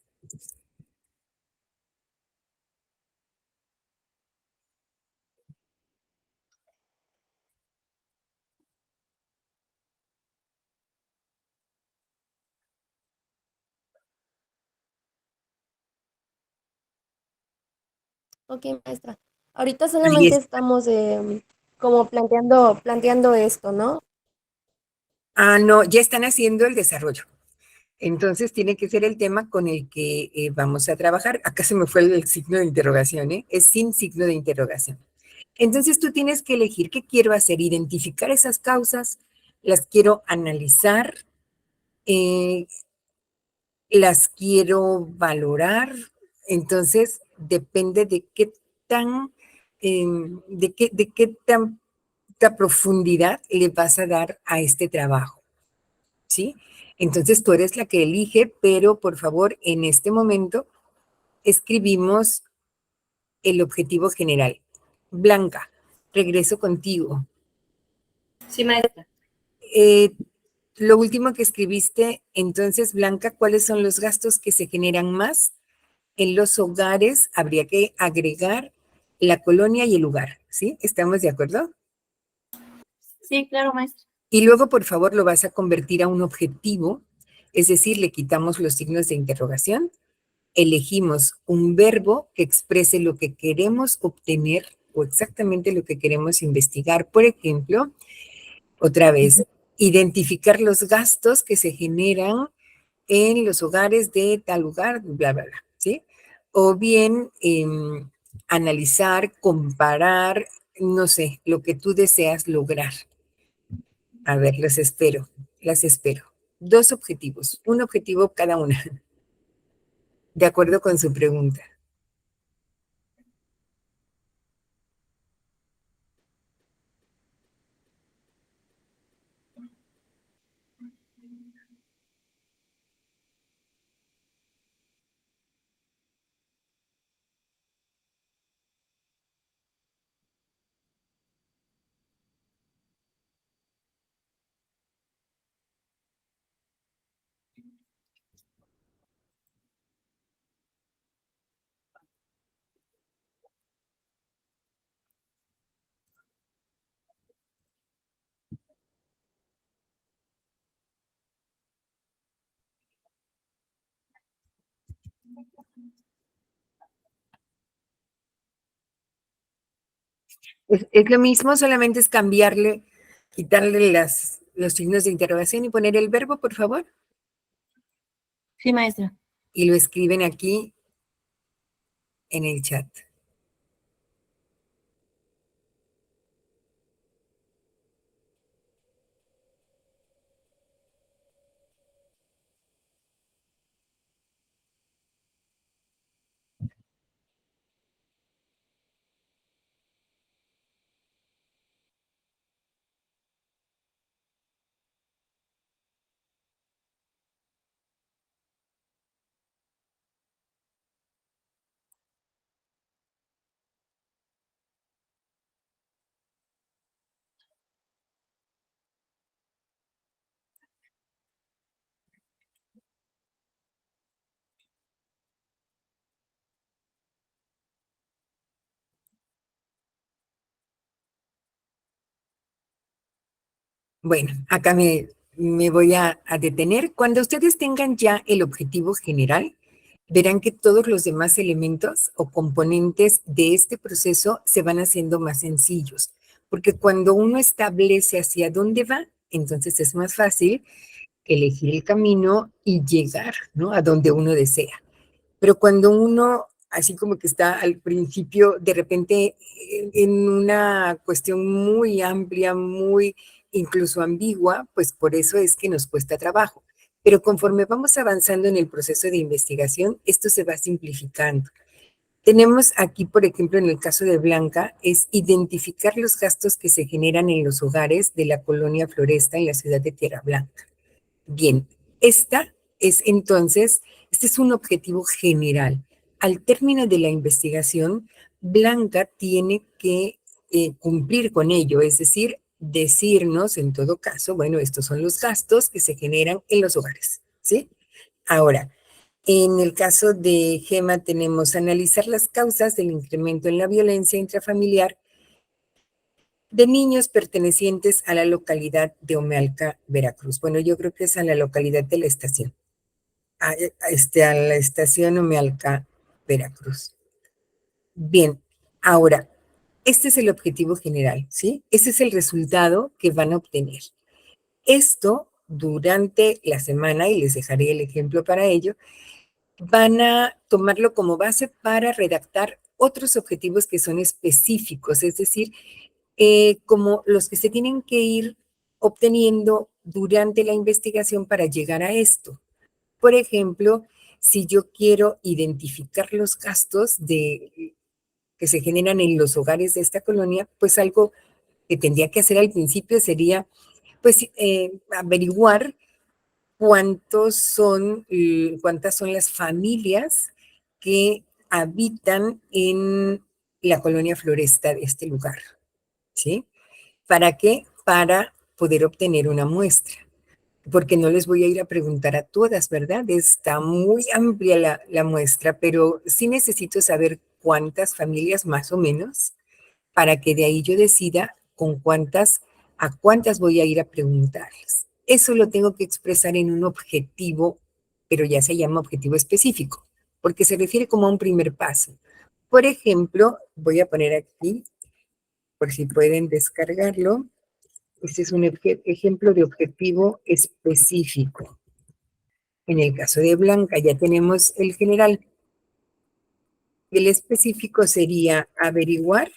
Ok, maestra. Ahorita Ahí solamente es. estamos como planteando esto, ¿no? Ah, no, ya están haciendo el desarrollo. Entonces tiene que ser el tema con el que vamos a trabajar. Acá se me fue el signo de interrogación, ¿eh? Es sin signo de interrogación. Entonces tú tienes que elegir qué quiero hacer, identificar esas causas, las quiero analizar, eh, las quiero valorar. Entonces depende de qué tan, de qué tanta profundidad le vas a dar a este trabajo. ¿Sí? Entonces tú eres la que elige, pero por favor, en este momento escribimos el objetivo general. Blanca, regreso contigo. Sí, maestra. Eh, lo último que escribiste, entonces, Blanca, ¿cuáles son los gastos que se generan más en los hogares? Habría que agregar la colonia y el lugar, ¿sí? ¿Estamos de acuerdo? Sí, claro, maestra. Y luego, por favor, lo vas a convertir a un objetivo, es decir, le quitamos los signos de interrogación, elegimos un verbo que exprese lo que queremos obtener o exactamente lo que queremos investigar. Por ejemplo, otra vez, identificar los gastos que se generan en los hogares de tal lugar, bla, bla, bla, ¿sí? O bien analizar, comparar, no sé, lo que tú deseas lograr. A ver, los espero, las espero. Dos objetivos, un objetivo cada una, de acuerdo con su pregunta. Es lo mismo, solamente es cambiarle, quitarle los signos de interrogación y poner el verbo, por favor. Sí, maestra. Y lo escriben aquí en el chat. Bueno, acá me voy a detener. Cuando ustedes tengan ya el objetivo general, verán que todos los demás elementos o componentes de este proceso se van haciendo más sencillos, porque cuando uno establece hacia dónde va, entonces es más fácil elegir el camino y llegar, ¿no? A donde uno desea. Pero cuando uno, así como que está al principio, de repente en una cuestión muy amplia, muy incluso ambigua, pues por eso es que nos cuesta trabajo. Pero conforme vamos avanzando en el proceso de investigación, esto se va simplificando. Tenemos aquí, por ejemplo, en el caso de Blanca, es identificar los gastos que se generan en los hogares de la colonia Floresta en la ciudad de Tierra Blanca. Bien, este es un objetivo general. Al término de la investigación, Blanca tiene que cumplir con ello, es decir, decirnos, en todo caso, bueno, estos son los gastos que se generan en los hogares, ¿sí? Ahora, en el caso de Gema tenemos analizar las causas del incremento en la violencia intrafamiliar de niños pertenecientes a la localidad de Omealca, Veracruz. Bueno, yo creo que es a la localidad de la estación, a la estación Omealca, Veracruz. Bien, ahora, este es el objetivo general, ¿sí? Ese es el resultado que van a obtener. Esto durante la semana, y les dejaré el ejemplo para ello, van a tomarlo como base para redactar otros objetivos que son específicos, es decir, como los que se tienen que ir obteniendo durante la investigación para llegar a esto. Por ejemplo, si yo quiero identificar los gastos que se generan en los hogares de esta colonia, pues algo que tendría que hacer al principio sería pues averiguar cuántas son las familias que habitan en la colonia Floresta de este lugar, ¿sí? ¿Para qué? Para poder obtener una muestra, porque no les voy a ir a preguntar a todas, ¿verdad? Está muy amplia la muestra, pero sí necesito saber cuántas familias más o menos para que de ahí yo decida a cuántas voy a ir a preguntarles. Eso lo tengo que expresar en un objetivo, pero ya se llama objetivo específico, porque se refiere como a un primer paso. Por ejemplo, voy a poner aquí, por si pueden descargarlo, este es un ejemplo de objetivo específico. En el caso de Blanca ya tenemos el general. El específico sería averiguar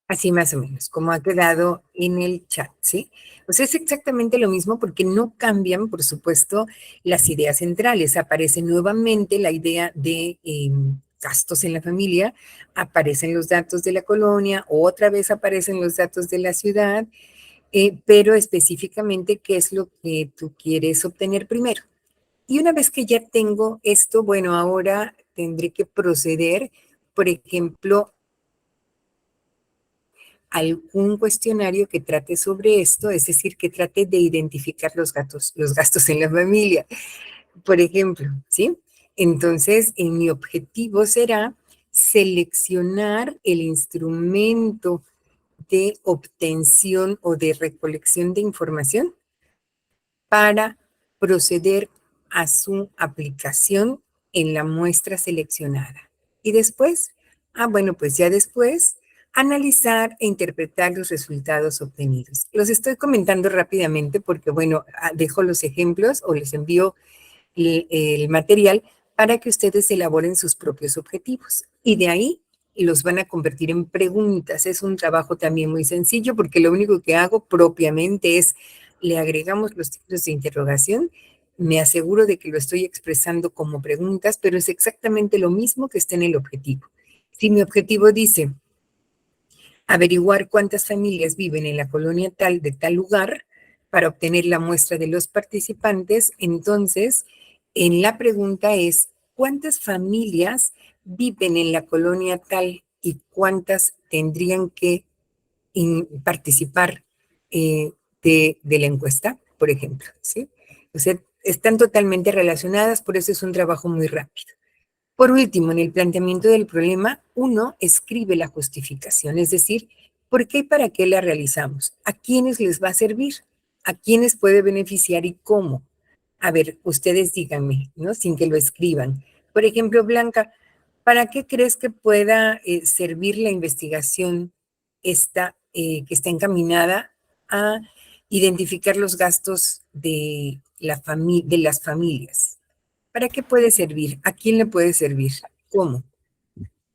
Así más o menos, como ha quedado en el chat, ¿sí? O sea, es exactamente lo mismo porque no cambian, por supuesto, las ideas centrales. Aparece nuevamente la idea de gastos en la familia, aparecen los datos de la colonia, otra vez aparecen los datos de la ciudad, pero específicamente qué es lo que tú quieres obtener primero. Y una vez que ya tengo esto, bueno, ahora tendré que proceder, por ejemplo, algún cuestionario que trate sobre esto, es decir, que trate de identificar los gastos en la familia, por ejemplo, ¿sí? Entonces, mi objetivo será seleccionar el instrumento de obtención o de recolección de información para proceder a su aplicación en la muestra seleccionada. Y después, bueno, pues ya después, analizar e interpretar los resultados obtenidos. Los estoy comentando rápidamente porque, bueno, dejo los ejemplos o les envío el material para que ustedes elaboren sus propios objetivos. Y de ahí los van a convertir en preguntas. Es un trabajo también muy sencillo porque lo único que hago propiamente es le agregamos los signos de interrogación. Me aseguro de que lo estoy expresando como preguntas, pero es exactamente lo mismo que está en el objetivo. Si mi objetivo dice averiguar cuántas familias viven en la colonia tal de tal lugar para obtener la muestra de los participantes, entonces en la pregunta es ¿cuántas familias viven en la colonia tal y cuántas tendrían que participar de la encuesta, por ejemplo? ¿Sí? O sea, están totalmente relacionadas, por eso es un trabajo muy rápido. Por último, en el planteamiento del problema, uno escribe la justificación, es decir, ¿por qué y para qué la realizamos? ¿A quiénes les va a servir? ¿A quiénes puede beneficiar y cómo? A ver, ustedes díganme, ¿no? Sin que lo escriban. Por ejemplo, Blanca, ¿para qué crees que pueda servir la investigación esta, que está encaminada a identificar los gastos de las familias? ¿Para qué puede servir? ¿A quién le puede servir? ¿Cómo?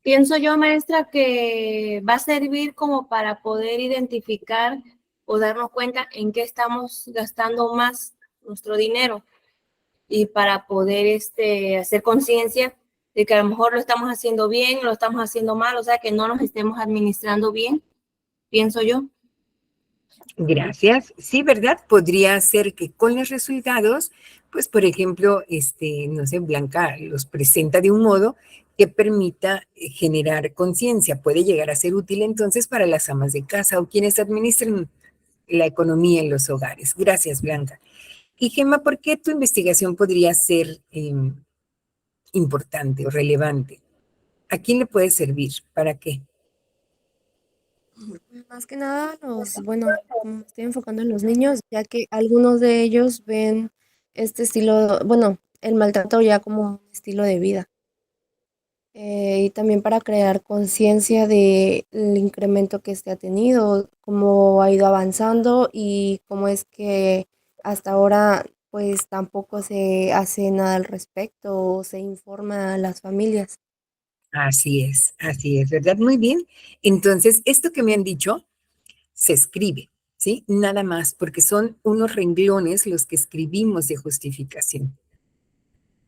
Pienso yo, maestra, que va a servir como para poder identificar o darnos cuenta en qué estamos gastando más nuestro dinero y para poder hacer conciencia de que a lo mejor lo estamos haciendo bien, lo estamos haciendo mal, o sea, que no nos estemos administrando bien, pienso yo. Gracias. Sí, ¿verdad? Podría ser que con los resultados, pues, por ejemplo, no sé, Blanca los presenta de un modo que permita generar conciencia. Puede llegar a ser útil entonces para las amas de casa o quienes administran la economía en los hogares. Gracias, Blanca. Y Gemma, ¿por qué tu investigación podría ser importante o relevante? ¿A quién le puede servir? ¿Para qué? Más que nada, bueno, como me estoy enfocando en los niños, ya que algunos de ellos ven este estilo, bueno, el maltrato ya como un estilo de vida. Y también para crear conciencia del incremento que este ha tenido, cómo ha ido avanzando y cómo es que hasta ahora pues tampoco se hace nada al respecto o se informa a las familias. Así es, ¿verdad? Muy bien. Entonces, esto que me han dicho se escribe, ¿sí? Nada más, porque son unos renglones los que escribimos de justificación.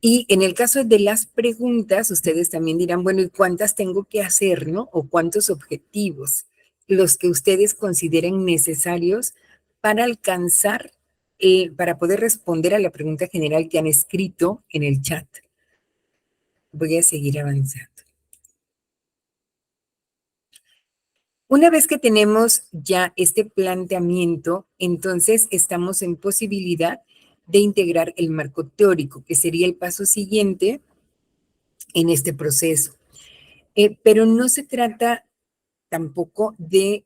Y en el caso de las preguntas, ustedes también dirán, bueno, ¿y cuántas tengo que hacer, no? O cuántos objetivos, los que ustedes consideren necesarios para alcanzar, para poder responder a la pregunta general que han escrito en el chat. Voy a seguir avanzando. Una vez que tenemos ya este planteamiento, entonces estamos en posibilidad de integrar el marco teórico, que sería el paso siguiente en este proceso. Pero no se trata tampoco de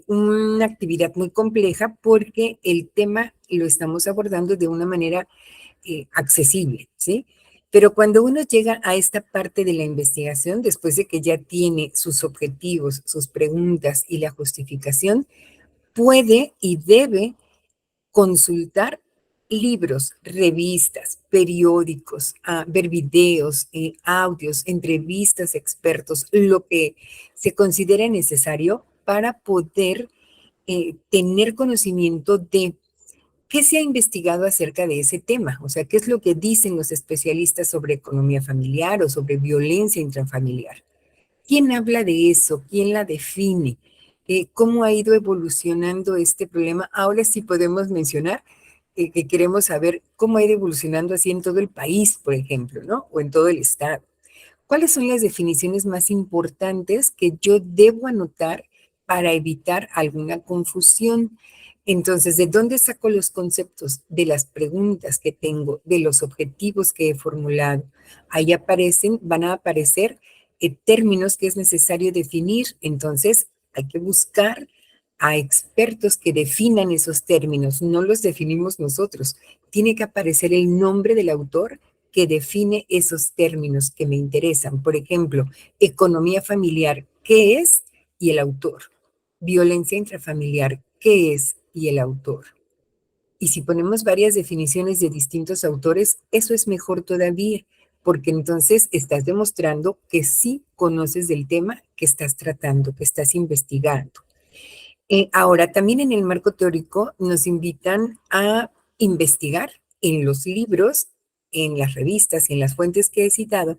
una actividad muy compleja porque el tema lo estamos abordando de una manera accesible, ¿sí? Pero cuando uno llega a esta parte de la investigación, después de que ya tiene sus objetivos, sus preguntas y la justificación, puede y debe consultar libros, revistas, periódicos, ver videos, audios, entrevistas, expertos, lo que se considere necesario para poder tener conocimiento de qué se ha investigado acerca de ese tema, o sea, qué es lo que dicen los especialistas sobre economía familiar o sobre violencia intrafamiliar. ¿Quién habla de eso? ¿Quién la define? ¿Cómo ha ido evolucionando este problema? Ahora sí podemos mencionar que queremos saber cómo ha ido evolucionando así en todo el país, por ejemplo, ¿no? O en todo el estado. ¿Cuáles son las definiciones más importantes que yo debo anotar para evitar alguna confusión? Entonces, ¿de dónde saco los conceptos? De las preguntas que tengo, de los objetivos que he formulado. Ahí aparecen, van a aparecer términos que es necesario definir. Entonces, hay que buscar a expertos que definan esos términos. No los definimos nosotros. Tiene que aparecer el nombre del autor que define esos términos que me interesan. Por ejemplo, economía familiar, ¿qué es? Y el autor. Violencia intrafamiliar, ¿qué es? Y el autor. Y si ponemos varias definiciones de distintos autores, eso es mejor todavía, porque entonces estás demostrando que sí conoces del tema que estás tratando, que estás investigando. Ahora, también en el marco teórico nos invitan a investigar en los libros, en las revistas y en las fuentes que he citado,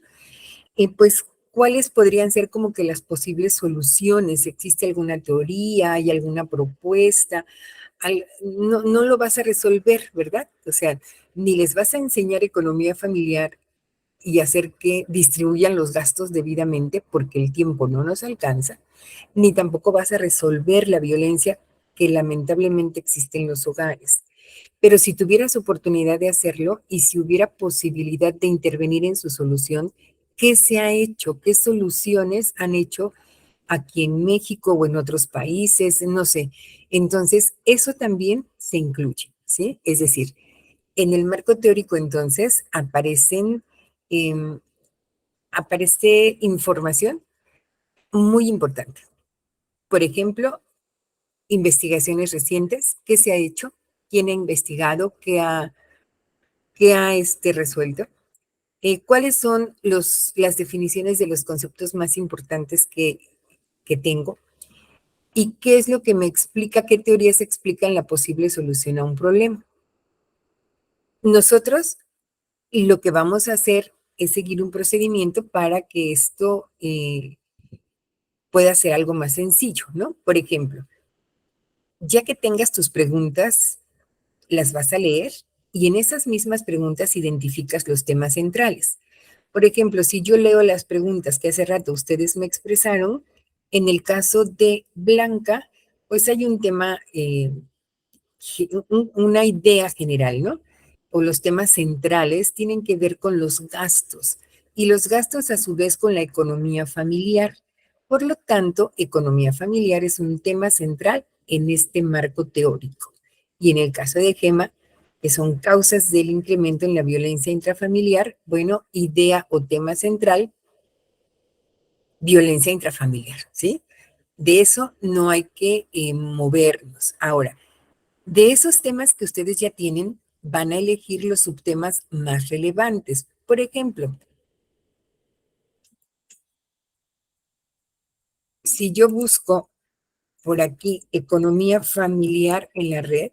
pues cuáles podrían ser como que las posibles soluciones. ¿Existe alguna teoría? ¿Hay alguna propuesta? No, no lo vas a resolver, ¿verdad? O sea, ni les vas a enseñar economía familiar y hacer que distribuyan los gastos debidamente porque el tiempo no nos alcanza, ni tampoco vas a resolver la violencia que lamentablemente existe en los hogares. Pero si tuvieras oportunidad de hacerlo y si hubiera posibilidad de intervenir en su solución, ¿qué se ha hecho? ¿Qué soluciones han hecho aquí en México o en otros países? No sé. Entonces, eso también se incluye, ¿sí? Es decir, en el marco teórico, entonces, eh, aparece información muy importante. Por ejemplo, investigaciones recientes, qué se ha hecho, quién ha investigado, qué ha resuelto. ¿Cuáles son las definiciones de los conceptos más importantes que tengo? ¿Y qué es lo que me explica, qué teorías explican la posible solución a un problema? Nosotros lo que vamos a hacer es seguir un procedimiento para que esto pueda ser algo más sencillo, ¿no? Por ejemplo, ya que tengas tus preguntas, las vas a leer y en esas mismas preguntas identificas los temas centrales. Por ejemplo, si yo leo las preguntas que hace rato ustedes me expresaron, en el caso de Blanca, pues hay un tema, una idea general, ¿no? O los temas centrales tienen que ver con los gastos y los gastos a su vez con la economía familiar. Por lo tanto, economía familiar es un tema central en este marco teórico. Y en el caso de Gema, que son causas del incremento en la violencia intrafamiliar, bueno, idea o tema central, violencia intrafamiliar, ¿sí? De eso no hay que movernos. Ahora, de esos temas que ustedes ya tienen, van a elegir los subtemas más relevantes. Por ejemplo, si yo busco por aquí economía familiar en la red,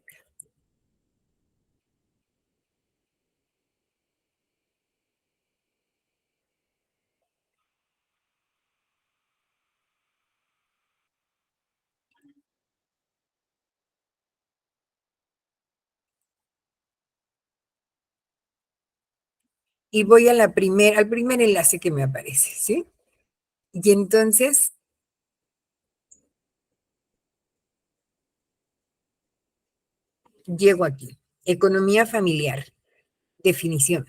y voy a al primer enlace que me aparece, ¿sí? Y entonces llego aquí. Economía familiar, definición.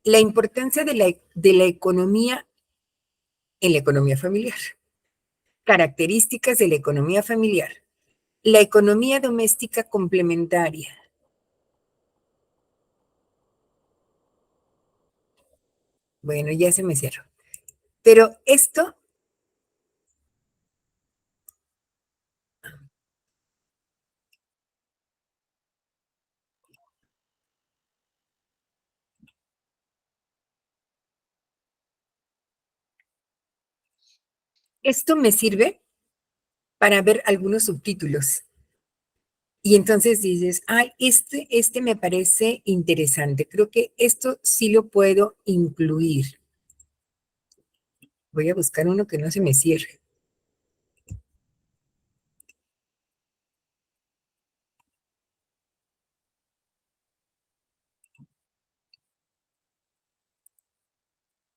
La importancia de la economía en la economía familiar. Características de la economía familiar. La economía doméstica complementaria. Bueno, ya se me cerró. Pero esto, Esto me sirve para ver algunos subtítulos. Y entonces dices, ay, este me parece interesante. Creo que esto sí lo puedo incluir. Voy a buscar uno que no se me cierre.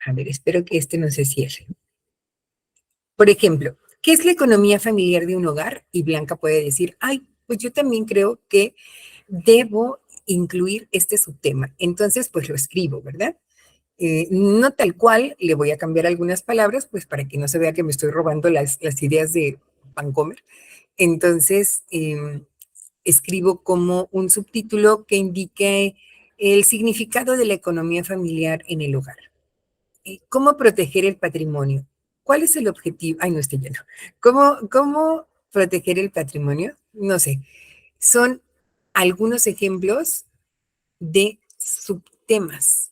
A ver, espero que este no se cierre. Por ejemplo, ¿qué es la economía familiar de un hogar? Y Blanca puede decir, ay, pues yo también creo que debo incluir este subtema. Entonces, pues lo escribo, ¿verdad? No tal cual, le voy a cambiar algunas palabras, pues para que no se vea que me estoy robando las ideas de Vancomer. Entonces, escribo como un subtítulo que indique el significado de la economía familiar en el hogar. ¿Cómo proteger el patrimonio? ¿Cuál es el objetivo? Ay, no estoy lleno. ¿Cómo proteger el patrimonio? No sé. Son algunos ejemplos de subtemas.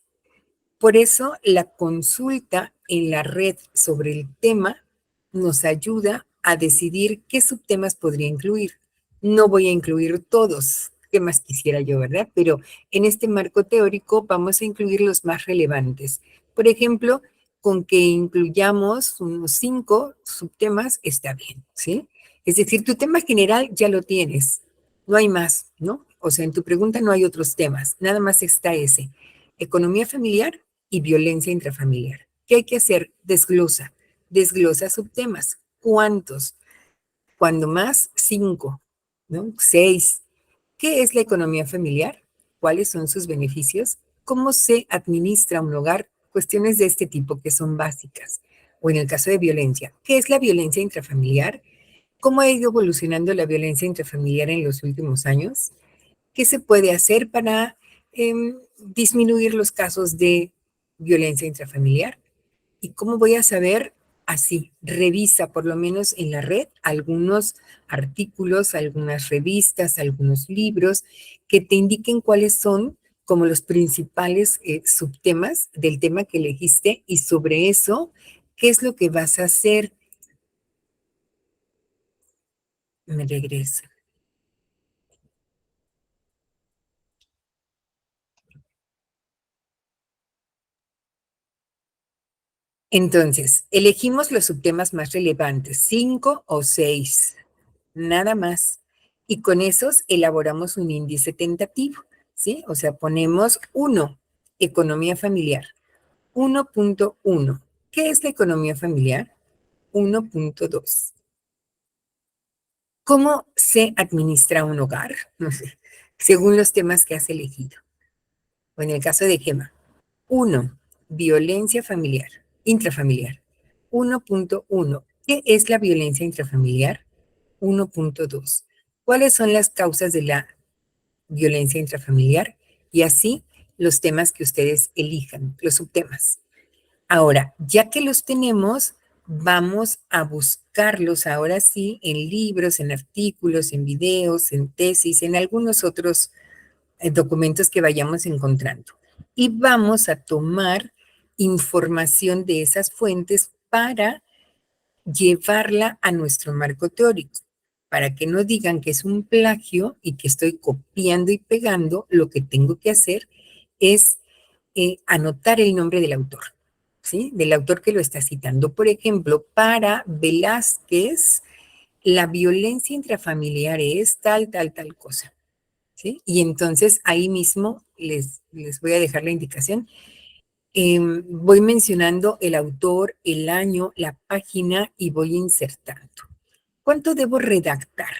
Por eso la consulta en la red sobre el tema nos ayuda a decidir qué subtemas podría incluir. No voy a incluir todos, qué más quisiera yo, ¿verdad? Pero en este marco teórico vamos a incluir los más relevantes. Por ejemplo, con que incluyamos unos 5 subtemas está bien, ¿sí? Es decir, tu tema general ya lo tienes, no hay más, ¿no? O sea, en tu pregunta no hay otros temas, nada más está ese. Economía familiar y violencia intrafamiliar. ¿Qué hay que hacer? Desglosa subtemas. ¿Cuántos? Cuando más, 5, ¿no? 6. ¿Qué es la economía familiar? ¿Cuáles son sus beneficios? ¿Cómo se administra un hogar? Cuestiones de este tipo que son básicas. O en el caso de violencia, ¿qué es la violencia intrafamiliar? ¿Cómo ha ido evolucionando la violencia intrafamiliar en los últimos años? ¿Qué se puede hacer para disminuir los casos de violencia intrafamiliar? ¿Y cómo voy a saber? Así, revisa por lo menos en la red algunos artículos, algunas revistas, algunos libros que te indiquen cuáles son como los principales subtemas del tema que elegiste y sobre eso, ¿qué es lo que vas a hacer? Me regreso. Entonces, elegimos los subtemas más relevantes, 5 o 6, nada más. Y con esos elaboramos un índice tentativo, ¿sí? O sea, ponemos 1, economía familiar. 1.1, ¿qué es la economía familiar? 1.2, ¿cómo se administra un hogar? No sé, según los temas que has elegido. O en el caso de Gema, 1, violencia familiar, intrafamiliar. 1.1, ¿qué es la violencia intrafamiliar? 1.2, ¿cuáles son las causas de la violencia intrafamiliar? Y así los temas que ustedes elijan, los subtemas. Ahora, ya que los tenemos, vamos a buscarlos ahora sí en libros, en artículos, en videos, en tesis, en algunos otros documentos que vayamos encontrando. Y vamos a tomar información de esas fuentes para llevarla a nuestro marco teórico, para que no digan que es un plagio y que estoy copiando y pegando. Lo que tengo que hacer es anotar el nombre del autor, ¿sí? Del autor que lo está citando. Por ejemplo, para Velázquez, la violencia intrafamiliar es tal cosa, ¿sí? Y entonces ahí mismo les voy a dejar la indicación. Voy mencionando el autor, el año, la página y voy insertando. ¿Cuánto debo redactar?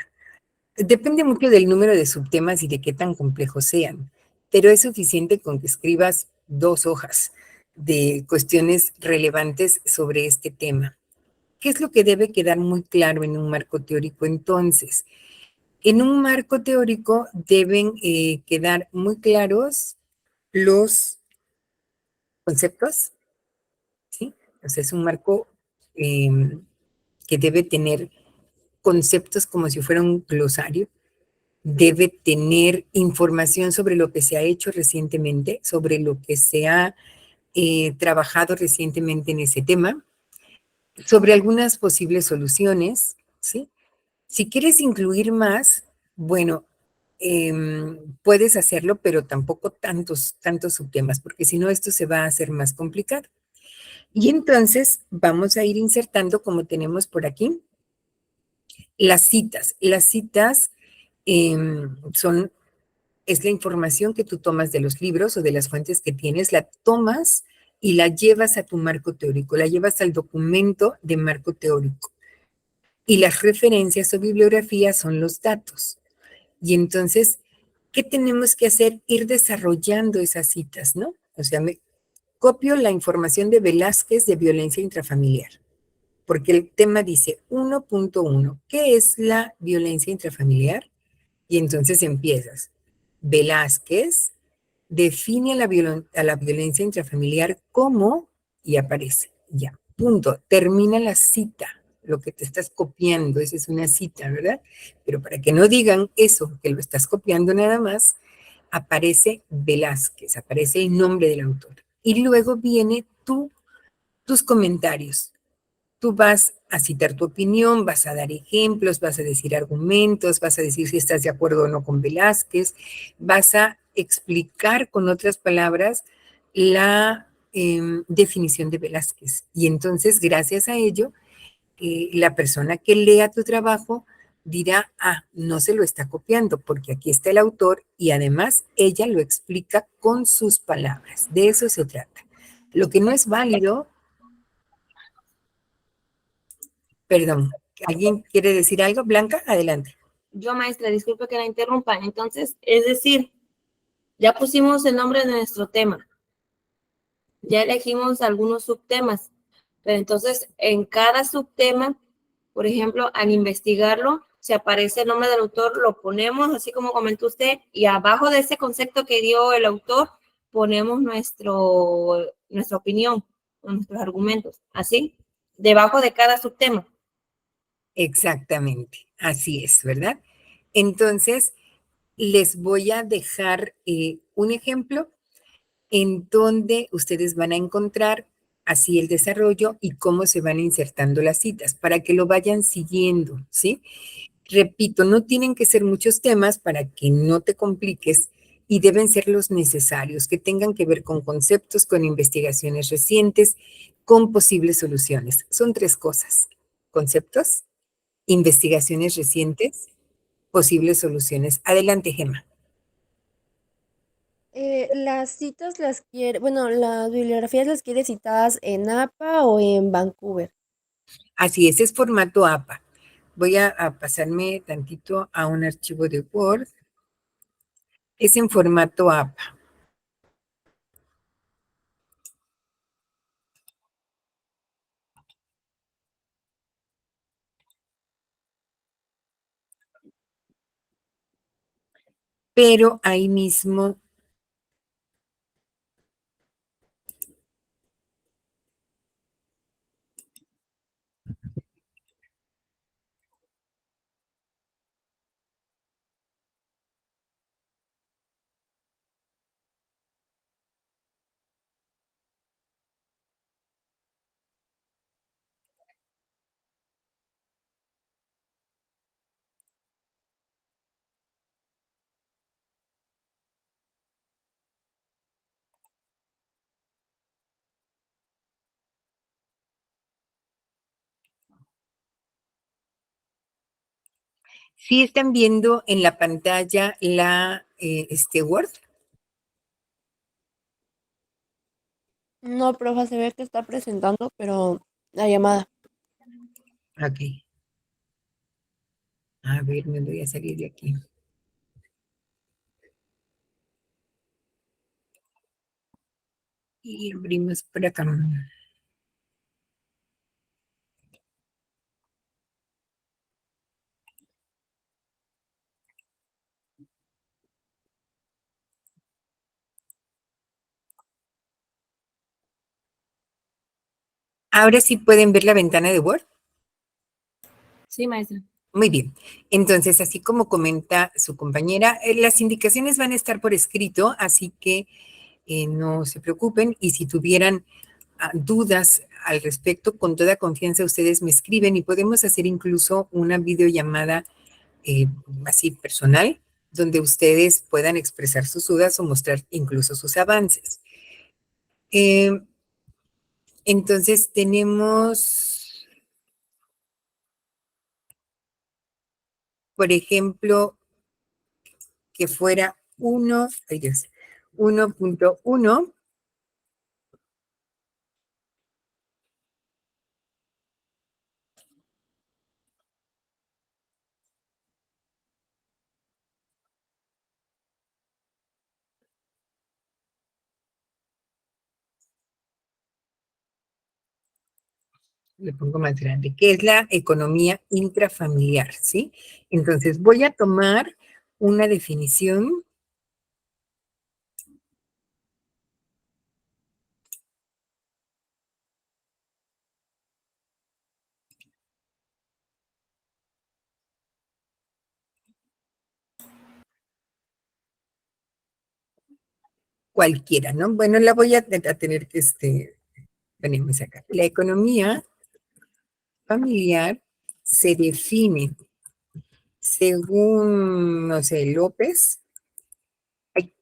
Depende mucho del número de subtemas y de qué tan complejos sean, pero es suficiente con que escribas 2 hojas de cuestiones relevantes sobre este tema. ¿Qué es lo que debe quedar muy claro en un marco teórico entonces? En un marco teórico deben quedar muy claros los conceptos, ¿sí? O sea, es un marco que debe tener conceptos como si fuera un glosario, debe tener información sobre lo que se ha hecho recientemente, sobre lo que se ha trabajado recientemente en ese tema, sobre algunas posibles soluciones, ¿sí? Si quieres incluir más, bueno, puedes hacerlo, pero tampoco tantos subtemas, porque si no, esto se va a hacer más complicado. Y entonces vamos a ir insertando, como tenemos por aquí, las citas. Las citas son es la información que tú tomas de los libros o de las fuentes que tienes, la tomas y la llevas a tu marco teórico, la llevas al documento de marco teórico. Y las referencias o bibliografías son los datos. Y entonces, ¿qué tenemos que hacer? Ir desarrollando esas citas, ¿no? O sea, me copio la información de Velázquez de violencia intrafamiliar, porque el tema dice 1.1, ¿qué es la violencia intrafamiliar? Y entonces empiezas. Velázquez define a la violencia intrafamiliar como, y aparece, ya, punto, termina la cita, lo que te estás copiando, esa es una cita, ¿verdad? Pero para que no digan eso, que lo estás copiando nada más, aparece Velázquez, aparece el nombre del autor. Y luego viene tus comentarios. Tú vas a citar tu opinión, vas a dar ejemplos, vas a decir argumentos, vas a decir si estás de acuerdo o no con Velázquez, vas a explicar con otras palabras la definición de Velázquez. Y entonces, gracias a ello, la persona que lea tu trabajo dirá, ah, no se lo está copiando porque aquí está el autor y además ella lo explica con sus palabras. De eso se trata. Lo que no es válido. Perdón, ¿alguien quiere decir algo? Blanca, adelante. Yo, maestra, disculpe que la interrumpa. Entonces, es decir, ya pusimos el nombre de nuestro tema, ya elegimos algunos subtemas, pero entonces en cada subtema, por ejemplo, al investigarlo, si aparece el nombre del autor, lo ponemos, así como comentó usted, y abajo de ese concepto que dio el autor, ponemos nuestra opinión, nuestros argumentos, así, debajo de cada subtema. Exactamente, así es, ¿verdad? Entonces, les voy a dejar un ejemplo en donde ustedes van a encontrar así el desarrollo y cómo se van insertando las citas para que lo vayan siguiendo, ¿sí? Repito, no tienen que ser muchos temas para que no te compliques y deben ser los necesarios, que tengan que ver con conceptos, con investigaciones recientes, con posibles soluciones. Son tres cosas: conceptos, investigaciones recientes, posibles soluciones. Adelante, Gemma. Las citas las quiere, bueno, las bibliografías las quiere citadas en APA o en Vancouver. Así es formato APA. Voy a pasarme tantito a un archivo de Word. Es en formato APA. Pero ahí mismo sí están viendo en la pantalla Word. No, profa, se ve que está presentando, pero la llamada. Ok. A ver, me voy a salir de aquí. Y abrimos por acá. Ahora sí pueden ver la ventana de Word. Sí, maestra. Muy bien. Entonces, así como comenta su compañera, las indicaciones van a estar por escrito, así que no se preocupen. Y si tuvieran dudas al respecto, con toda confianza ustedes me escriben y podemos hacer incluso una videollamada así personal, donde ustedes puedan expresar sus dudas o mostrar incluso sus avances. Entonces tenemos, por ejemplo, que fuera 1.1, le pongo más grande, que es la economía intrafamiliar, ¿sí? Entonces voy a tomar una definición cualquiera, ¿no? Bueno, la voy a tener que, venimos acá. La economía familiar se define según, no sé, López, ay,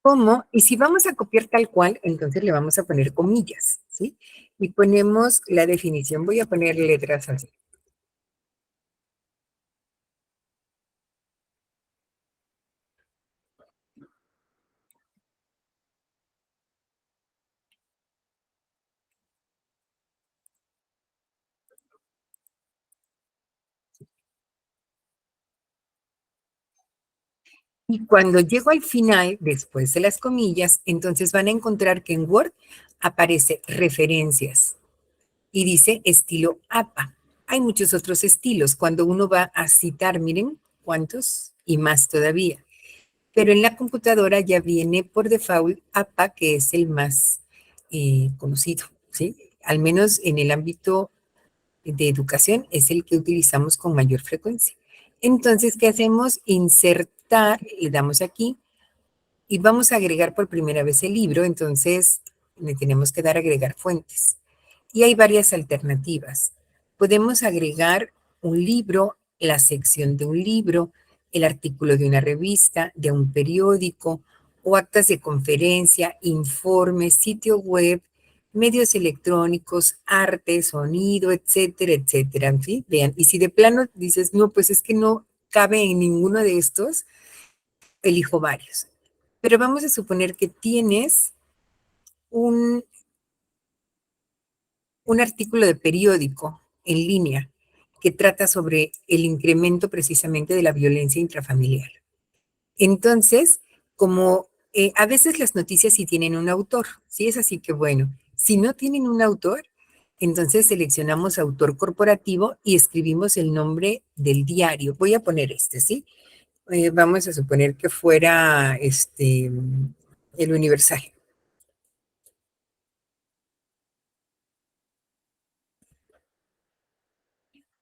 ¿cómo? Y si vamos a copiar tal cual, entonces le vamos a poner comillas, ¿sí? Y ponemos la definición. Voy a poner letras así. Y cuando llego al final, después de las comillas, entonces van a encontrar que en Word aparece referencias y dice estilo APA. Hay muchos otros estilos. Cuando uno va a citar, miren cuántos y más todavía. Pero en la computadora ya viene por default APA, que es el más conocido, ¿sí? Al menos en el ámbito de educación es el que utilizamos con mayor frecuencia. Entonces, ¿qué hacemos? Insertar, le damos aquí y vamos a agregar por primera vez el libro, entonces le tenemos que dar agregar fuentes. Y hay varias alternativas. Podemos agregar un libro, la sección de un libro, el artículo de una revista, de un periódico, o actas de conferencia, informes, sitio web, medios electrónicos, arte, sonido, etcétera, etcétera. En fin, vean, y si de plano dices, no, pues es que no cabe en ninguno de estos, elijo varios. Pero vamos a suponer que tienes un, un artículo de periódico en línea que trata sobre el incremento precisamente de la violencia intrafamiliar. Entonces, como a veces las noticias sí tienen un autor, ¿sí? Es así que bueno, si no tienen un autor, entonces seleccionamos autor corporativo y escribimos el nombre del diario. Voy a poner ¿sí? Vamos a suponer que fuera el Universal.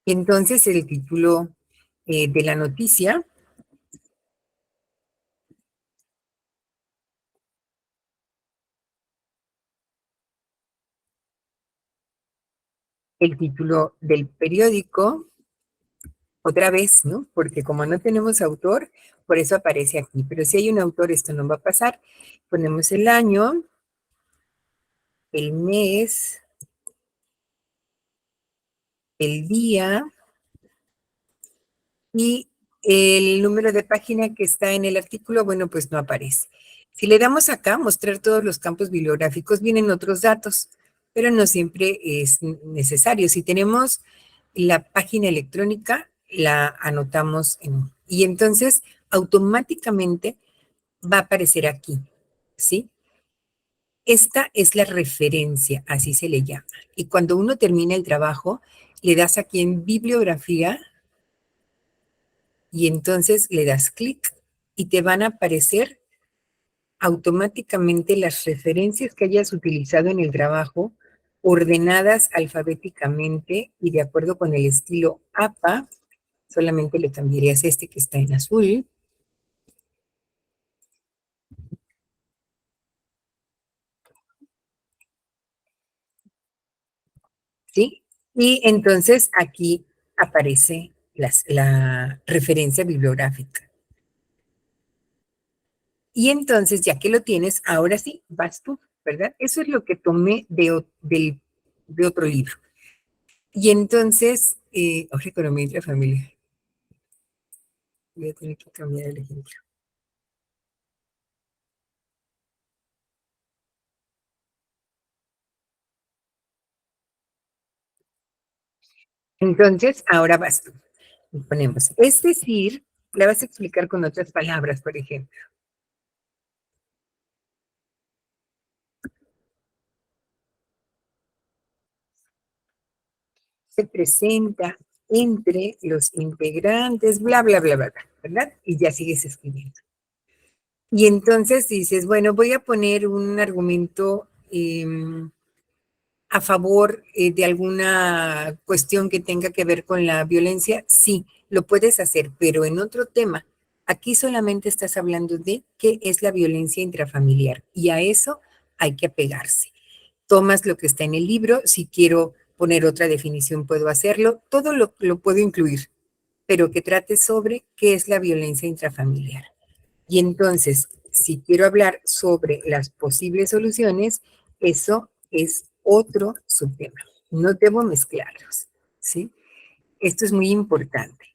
Entonces, el título de la noticia, el título del periódico, otra vez, ¿no? Porque como no tenemos autor, por eso aparece aquí. Pero si hay un autor, esto no va a pasar. Ponemos el año, el mes, el día y el número de página que está en el artículo, bueno, pues no aparece. Si le damos acá, mostrar todos los campos bibliográficos, vienen otros datos, pero no siempre es necesario. Si tenemos la página electrónica, la anotamos y entonces automáticamente va a aparecer aquí, ¿sí? Esta es la referencia, así se le llama. Y cuando uno termina el trabajo, le das aquí en bibliografía y entonces le das clic y te van a aparecer automáticamente las referencias que hayas utilizado en el trabajo ordenadas alfabéticamente y de acuerdo con el estilo APA. Solamente le cambiarías este que está en azul. ¿Sí? Y entonces aquí aparece la referencia bibliográfica. Y entonces, ya que lo tienes, ahora sí, vas tú, ¿verdad? Eso es lo que tomé de otro libro. Y entonces, ahora economía y la familia. Voy a tener que cambiar el ejemplo. Entonces, ahora vas tú. Y ponemos, es decir, la vas a explicar con otras palabras, por ejemplo. Se presenta entre los integrantes, bla, bla, bla, bla, bla, ¿verdad? Y ya sigues escribiendo. Y entonces dices, bueno, voy a poner un argumento a favor de alguna cuestión que tenga que ver con la violencia. Sí, lo puedes hacer, pero en otro tema. Aquí solamente estás hablando de qué es la violencia intrafamiliar y a eso hay que apegarse. Tomas lo que está en el libro, si quiero poner otra definición puedo hacerlo, todo lo puedo incluir, pero que trate sobre qué es la violencia intrafamiliar. Y entonces, si quiero hablar sobre las posibles soluciones, eso es otro subtema. No debo mezclarlos, ¿sí? Esto es muy importante.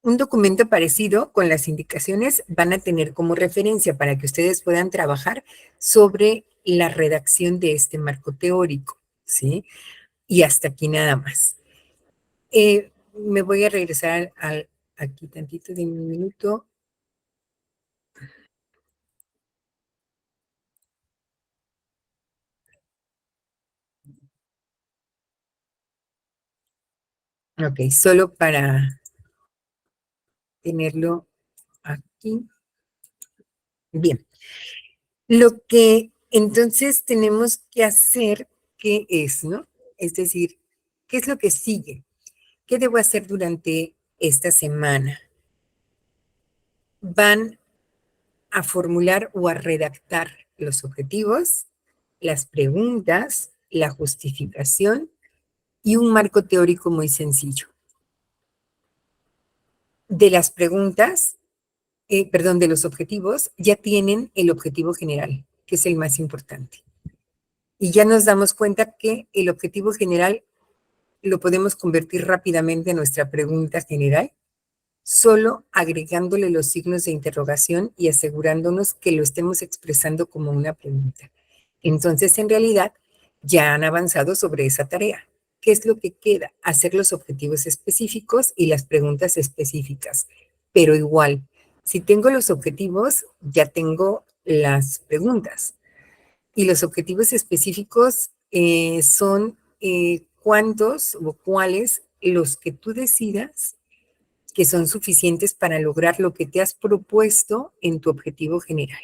Un documento parecido con las indicaciones van a tener como referencia para que ustedes puedan trabajar sobre la redacción de este marco teórico, ¿sí? Y hasta aquí nada más. Me voy a regresar aquí tantito de un minuto. Ok, solo para tenerlo aquí. Bien, lo que entonces tenemos que hacer, ¿qué es, no? Es decir, ¿qué es lo que sigue? ¿Qué debo hacer durante esta semana? Van a formular o a redactar los objetivos, las preguntas, la justificación y un marco teórico muy sencillo. De las preguntas, perdón, de los objetivos, ya tienen el objetivo general, que es el más importante. Y ya nos damos cuenta que el objetivo general lo podemos convertir rápidamente en nuestra pregunta general, solo agregándole los signos de interrogación y asegurándonos que lo estemos expresando como una pregunta. Entonces, en realidad, ya han avanzado sobre esa tarea. ¿Qué es lo que queda? Hacer los objetivos específicos y las preguntas específicas. Pero igual, si tengo los objetivos, ya tengo las preguntas. Y los objetivos específicos son cuántos o cuáles los que tú decidas que son suficientes para lograr lo que te has propuesto en tu objetivo general.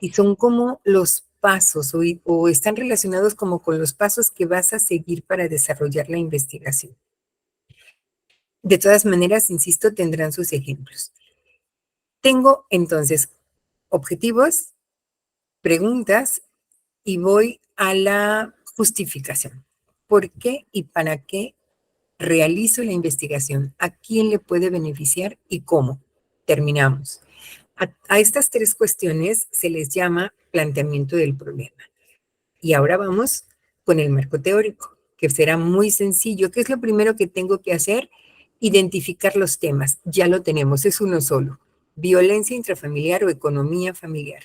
Y son como los pasos o están relacionados como con los pasos que vas a seguir para desarrollar la investigación. De todas maneras, insisto, tendrán sus ejemplos. Tengo entonces objetivos, preguntas y voy a la justificación. ¿Por qué y para qué realizo la investigación? ¿A quién le puede beneficiar y cómo? Terminamos. A estas tres cuestiones se les llama planteamiento del problema. Y ahora vamos con el marco teórico, que será muy sencillo. ¿Qué es lo primero que tengo que hacer? Identificar los temas. Ya lo tenemos, es uno solo. Violencia intrafamiliar o economía familiar.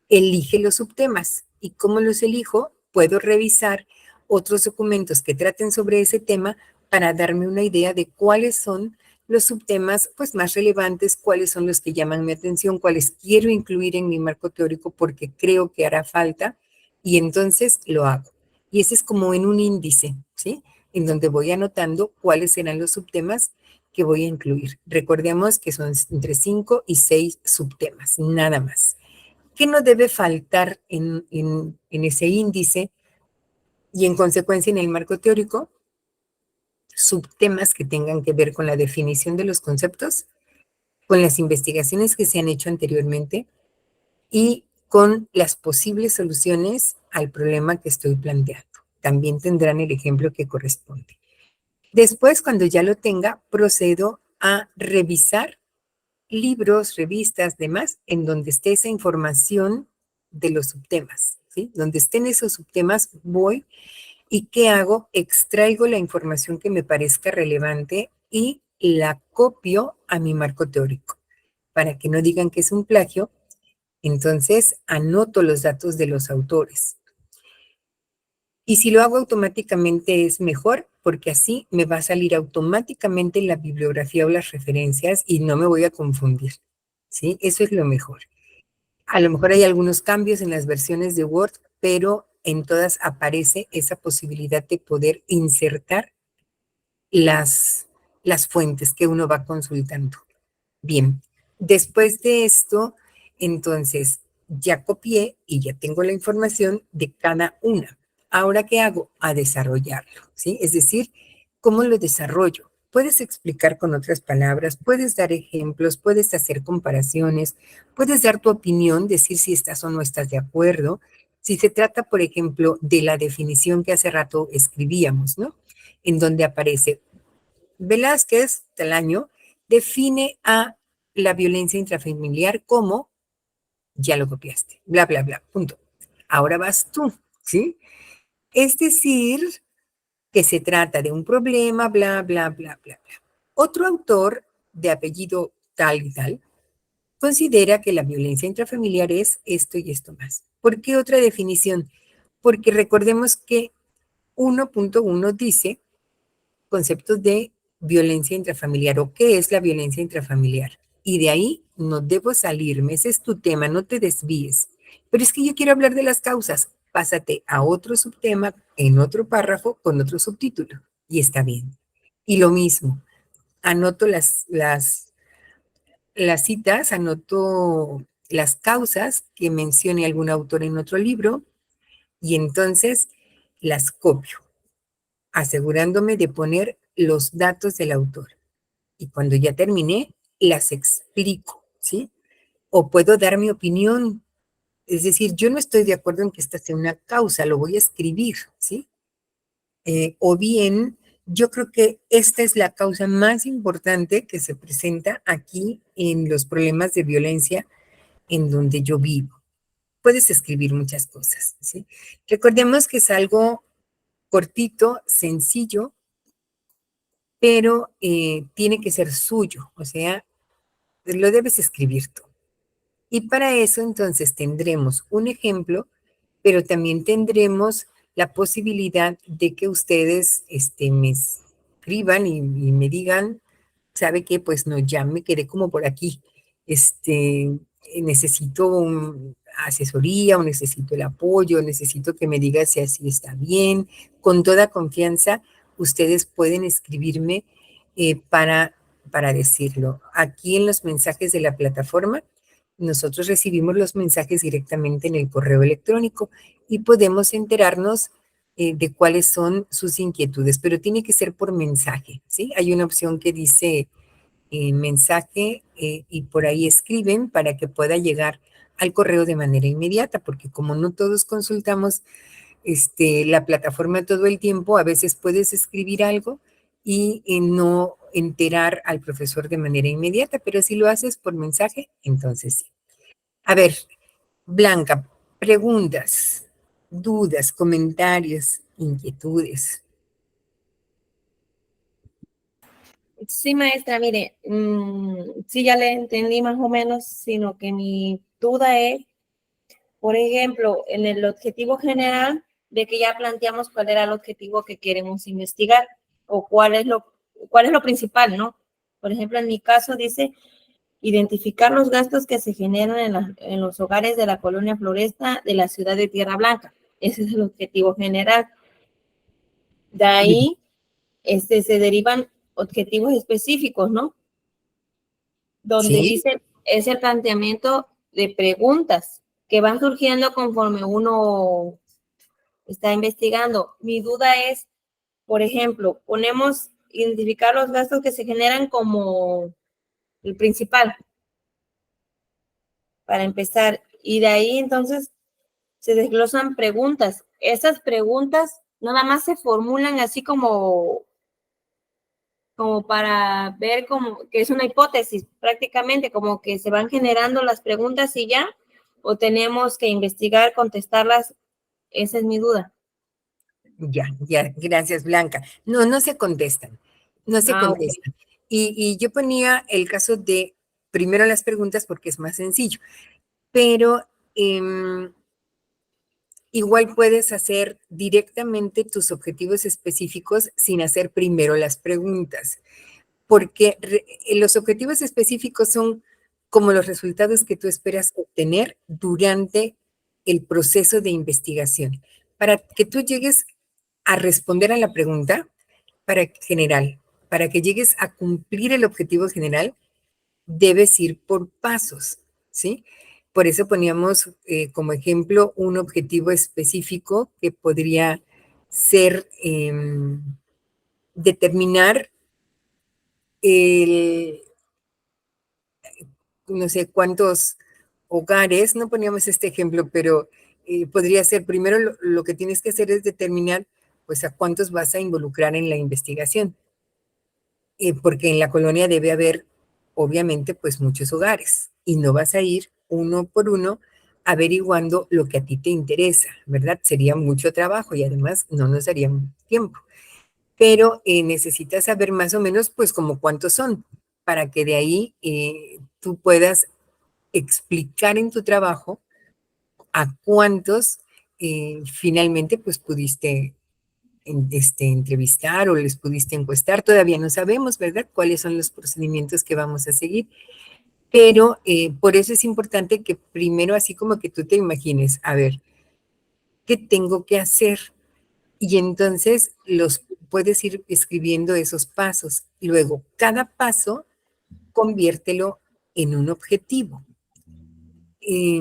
Elige los subtemas. ¿Y cómo los elijo? Puedo revisar otros documentos que traten sobre ese tema para darme una idea de cuáles son los subtemas pues, más relevantes, cuáles son los que llaman mi atención, cuáles quiero incluir en mi marco teórico porque creo que hará falta y entonces lo hago. Y ese es como en un índice, ¿sí? En donde voy anotando cuáles serán los subtemas que voy a incluir. Recordemos que son entre 5 y 6 subtemas, nada más. ¿Qué no debe faltar en ese índice y en consecuencia en el marco teórico? Subtemas que tengan que ver con la definición de los conceptos, con las investigaciones que se han hecho anteriormente y con las posibles soluciones al problema que estoy planteando. También tendrán el ejemplo que corresponde. Después, cuando ya lo tenga, procedo a revisar libros, revistas, demás, en donde esté esa información de los subtemas, ¿sí? Donde estén esos subtemas, voy y ¿qué hago? Extraigo la información que me parezca relevante y la copio a mi marco teórico. Para que no digan que es un plagio, entonces anoto los datos de los autores. Y si lo hago automáticamente es mejor, porque así me va a salir automáticamente la bibliografía o las referencias y no me voy a confundir, ¿sí? Eso es lo mejor. A lo mejor hay algunos cambios en las versiones de Word, pero en todas aparece esa posibilidad de poder insertar las fuentes que uno va consultando. Bien, después de esto, entonces ya copié y ya tengo la información de cada una. Ahora, ¿qué hago? A desarrollarlo, ¿sí? Es decir, ¿cómo lo desarrollo? Puedes explicar con otras palabras, puedes dar ejemplos, puedes hacer comparaciones, puedes dar tu opinión, decir si estás o no estás de acuerdo. Si se trata, por ejemplo, de la definición que hace rato escribíamos, ¿no? En donde aparece Velázquez, del año, define a la violencia intrafamiliar como, ya lo copiaste, bla, bla, bla, punto. Ahora vas tú, ¿sí? Es decir, que se trata de un problema, bla, bla, bla, bla, bla. Otro autor de apellido tal y tal considera que la violencia intrafamiliar es esto y esto más. ¿Por qué otra definición? Porque recordemos que 1.1 dice conceptos de violencia intrafamiliar o qué es la violencia intrafamiliar. Y de ahí no debo salirme, ese es tu tema, no te desvíes. Pero es que yo quiero hablar de las causas, pásate a otro subtema en otro párrafo con otro subtítulo y está bien. Y lo mismo, anoto las citas, anoto las causas que mencione algún autor en otro libro y entonces las copio, asegurándome de poner los datos del autor. Y cuando ya terminé, las explico, ¿sí? O puedo dar mi opinión. Es decir, yo no estoy de acuerdo en que esta sea una causa, lo voy a escribir, ¿sí? O bien, yo creo que esta es la causa más importante que se presenta aquí en los problemas de violencia en donde yo vivo. Puedes escribir muchas cosas, ¿sí? Recordemos que es algo cortito, sencillo, pero tiene que ser suyo, o sea, lo debes escribir tú. Y para eso entonces tendremos un ejemplo, pero también tendremos la posibilidad de que ustedes me escriban y me digan, ¿sabe qué? Pues no, ya me quedé como por aquí. Necesito asesoría o necesito el apoyo, necesito que me diga si así está bien. Con toda confianza, ustedes pueden escribirme para decirlo. Aquí en los mensajes de la plataforma, nosotros recibimos los mensajes directamente en el correo electrónico y podemos enterarnos de cuáles son sus inquietudes, pero tiene que ser por mensaje, ¿sí? Hay una opción que dice mensaje y por ahí escriben para que pueda llegar al correo de manera inmediata, porque como no todos consultamos la plataforma todo el tiempo, a veces puedes escribir algo y no enterar al profesor de manera inmediata, pero si lo haces por mensaje, entonces sí. A ver, Blanca, preguntas, dudas, comentarios, inquietudes. Sí, maestra, mire, sí ya le entendí más o menos, sino que mi duda es, por ejemplo, en el objetivo general, de que ya planteamos cuál era el objetivo que queremos investigar o cuál es lo principal, ¿no? Por ejemplo, en mi caso dice identificar los gastos que se generan en los hogares de la colonia Floresta de la ciudad de Tierra Blanca. Ese es el objetivo general. De ahí se derivan objetivos específicos, ¿no? Donde Sí, dice, es el planteamiento de preguntas que van surgiendo conforme uno está investigando. Mi duda es, por ejemplo, ponemos identificar los gastos que se generan como el principal, para empezar, y de ahí entonces se desglosan preguntas. Esas preguntas nada más se formulan así como para ver como que es una hipótesis, prácticamente como que se van generando las preguntas y ya, o tenemos que investigar, contestarlas. Esa es mi duda. ya, gracias, Blanca. No, no se contestan, no se Ah, ok. contestan. Y yo ponía el caso de primero las preguntas porque es más sencillo, pero igual puedes hacer directamente tus objetivos específicos sin hacer primero las preguntas, porque los objetivos específicos son como los resultados que tú esperas obtener durante el proceso de investigación. Para que tú llegues a responder a la pregunta general, para que llegues a cumplir el objetivo general, debes ir por pasos, ¿sí? Por eso poníamos como ejemplo un objetivo específico que podría ser determinar el, no sé cuántos hogares, no poníamos este ejemplo, pero podría ser primero lo que tienes que hacer es determinar pues a cuántos vas a involucrar en la investigación, porque en la colonia debe haber obviamente pues muchos hogares y no vas a ir uno por uno averiguando lo que a ti te interesa, ¿verdad? Sería mucho trabajo y además no nos daría tiempo, pero necesitas saber más o menos pues como cuántos son para que de ahí tú puedas explicar en tu trabajo a cuántos finalmente pues pudiste entrevistar o les pudiste encuestar. Todavía no sabemos, ¿verdad?, cuáles son los procedimientos que vamos a seguir. Pero por eso es importante que primero, así como que tú te imagines, a ver, ¿qué tengo que hacer? Y entonces los puedes ir escribiendo esos pasos. Y luego, cada paso, conviértelo en un objetivo. Eh,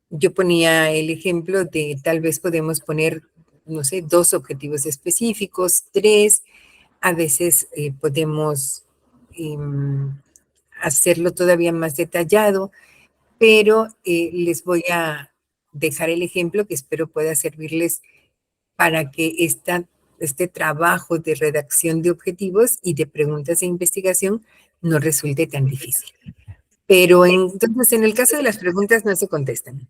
yo ponía el ejemplo de tal vez podemos poner, no sé, 2 objetivos específicos, 3, a veces podemos eh, hacerlo todavía más detallado, pero les voy a dejar el ejemplo que espero pueda servirles para que este trabajo de redacción de objetivos y de preguntas de investigación no resulte tan difícil. Pero entonces, en el caso de las preguntas no se contestan.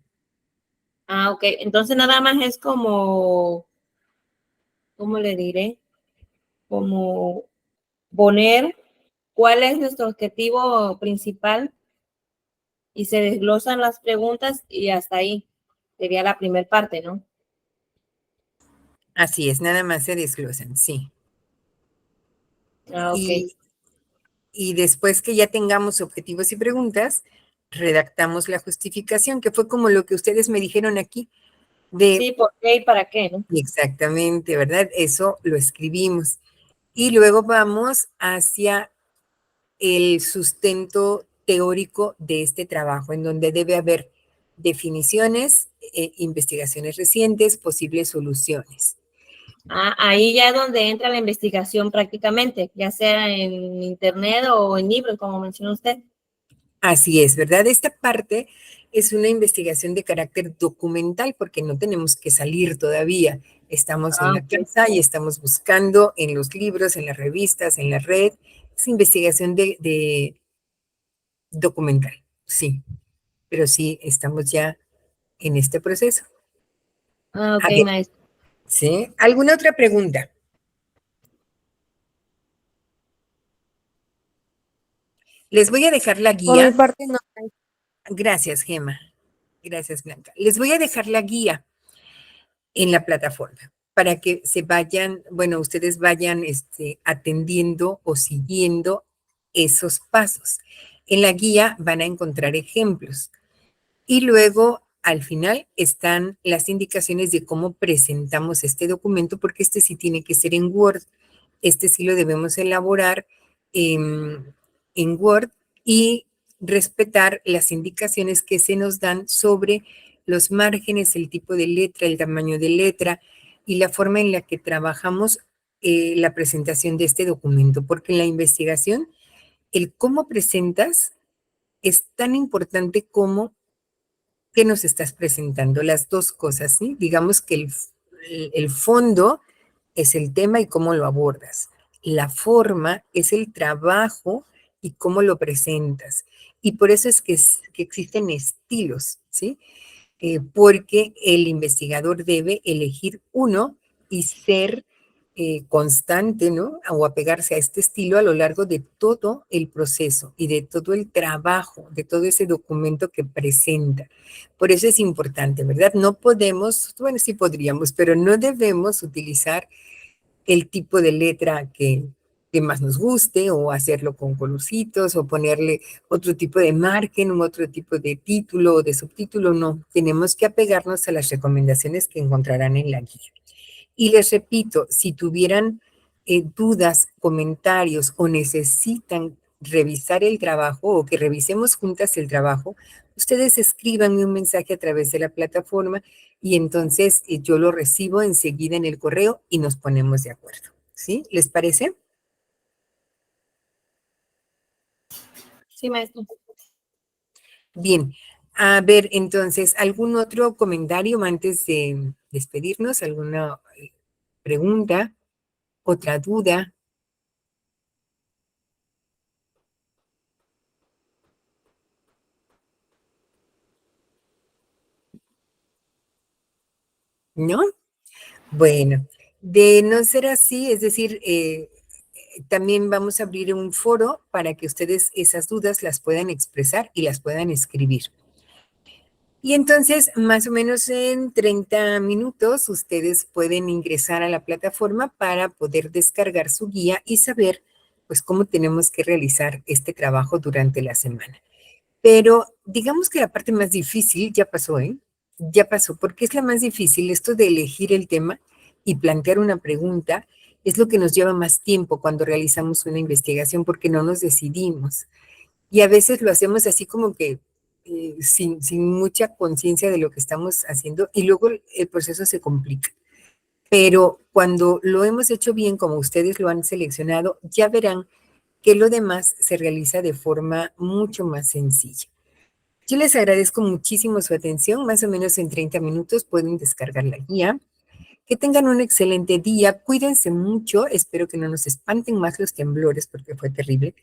Ah, ok. Entonces nada más es como, ¿cómo le diré? Como poner cuál es nuestro objetivo principal y se desglosan las preguntas y hasta ahí sería la primera parte, ¿no? Así es, nada más se desglosan, sí. Ah, ok. Y, y después que ya tengamos objetivos y preguntas, redactamos la justificación, que fue como lo que ustedes me dijeron aquí, de Sí, ¿por qué y para qué, no? exactamente, ¿verdad? Eso lo escribimos. Y luego vamos hacia el sustento teórico de este trabajo, en donde debe haber definiciones, investigaciones recientes, posibles soluciones. Ah, ahí ya es donde entra la investigación prácticamente, ya sea en internet o en libros, como mencionó usted. Así es, ¿verdad? Esta parte es una investigación de carácter documental porque no tenemos que salir todavía. Estamos en Ah, la ok. casa y estamos buscando en los libros, en las revistas, en la red. Es investigación de documental, sí, pero sí estamos ya en este proceso. Ah, A ok, ver, maestro. ¿sí? ¿Alguna otra pregunta? Les voy a dejar la Por mi guía. parte, no. Gracias, Gema. Gracias, Blanca. Les voy a dejar la guía en la plataforma para que se vayan, bueno, ustedes vayan atendiendo o siguiendo esos pasos. En la guía van a encontrar ejemplos y luego al final están las indicaciones de cómo presentamos este documento, porque este sí tiene que ser en Word. Este sí lo debemos elaborar en Word y respetar las indicaciones que se nos dan sobre los márgenes, el tipo de letra, el tamaño de letra y la forma en la que trabajamos la presentación de este documento, porque en la investigación el cómo presentas es tan importante como qué nos estás presentando, las dos cosas, ¿sí? Digamos que el fondo es el tema y cómo lo abordas. La forma es el trabajo y cómo lo presentas. Y por eso es que existen estilos, ¿sí? Porque el investigador debe elegir uno y ser constante, ¿no? O apegarse a este estilo a lo largo de todo el proceso y de todo el trabajo, de todo ese documento que presenta. Por eso es importante, ¿verdad? No podemos, bueno, sí podríamos, pero no debemos utilizar el tipo de letra que más nos guste o hacerlo con colorcitos o ponerle otro tipo de margen o otro tipo de título o de subtítulo. No, tenemos que apegarnos a las recomendaciones que encontrarán en la guía. Y les repito, si tuvieran dudas, comentarios o necesitan revisar el trabajo o que revisemos juntas el trabajo, ustedes escríbanme un mensaje a través de la plataforma y entonces yo lo recibo enseguida en el correo y nos ponemos de acuerdo. ¿Sí? ¿Les parece? Sí, maestra. Bien. A ver, entonces, ¿algún otro comentario antes de despedirnos? ¿Alguna pregunta? ¿Otra duda? ¿No? Bueno, de no ser así, es decir, también vamos a abrir un foro para que ustedes esas dudas las puedan expresar y las puedan escribir. Y entonces, más o menos en 30 minutos, ustedes pueden ingresar a la plataforma para poder descargar su guía y saber, pues, cómo tenemos que realizar este trabajo durante la semana. Pero digamos que la parte más difícil ya pasó, ¿eh? Ya pasó, porque es la más difícil, esto de elegir el tema y plantear una pregunta es lo que nos lleva más tiempo cuando realizamos una investigación porque no nos decidimos. Y a veces lo hacemos así como que sin mucha conciencia de lo que estamos haciendo y luego el proceso se complica. Pero cuando lo hemos hecho bien, como ustedes lo han seleccionado, ya verán que lo demás se realiza de forma mucho más sencilla. Yo les agradezco muchísimo su atención. Más o menos en 30 minutos pueden descargar la guía. Que tengan un excelente día. Cuídense mucho. Espero que no nos espanten más los temblores porque fue terrible.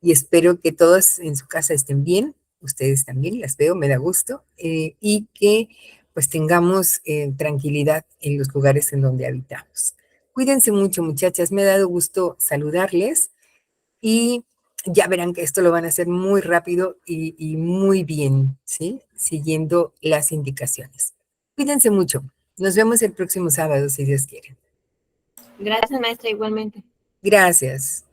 Y espero que todos en su casa estén bien. Ustedes también, las veo, me da gusto. Y que pues tengamos tranquilidad en los lugares en donde habitamos. Cuídense mucho, muchachas. Me ha dado gusto saludarles y ya verán que esto lo van a hacer muy rápido y muy bien, ¿sí? Siguiendo las indicaciones. Cuídense mucho. Nos vemos el próximo sábado, si Dios quiere. Gracias, maestra, igualmente. Gracias.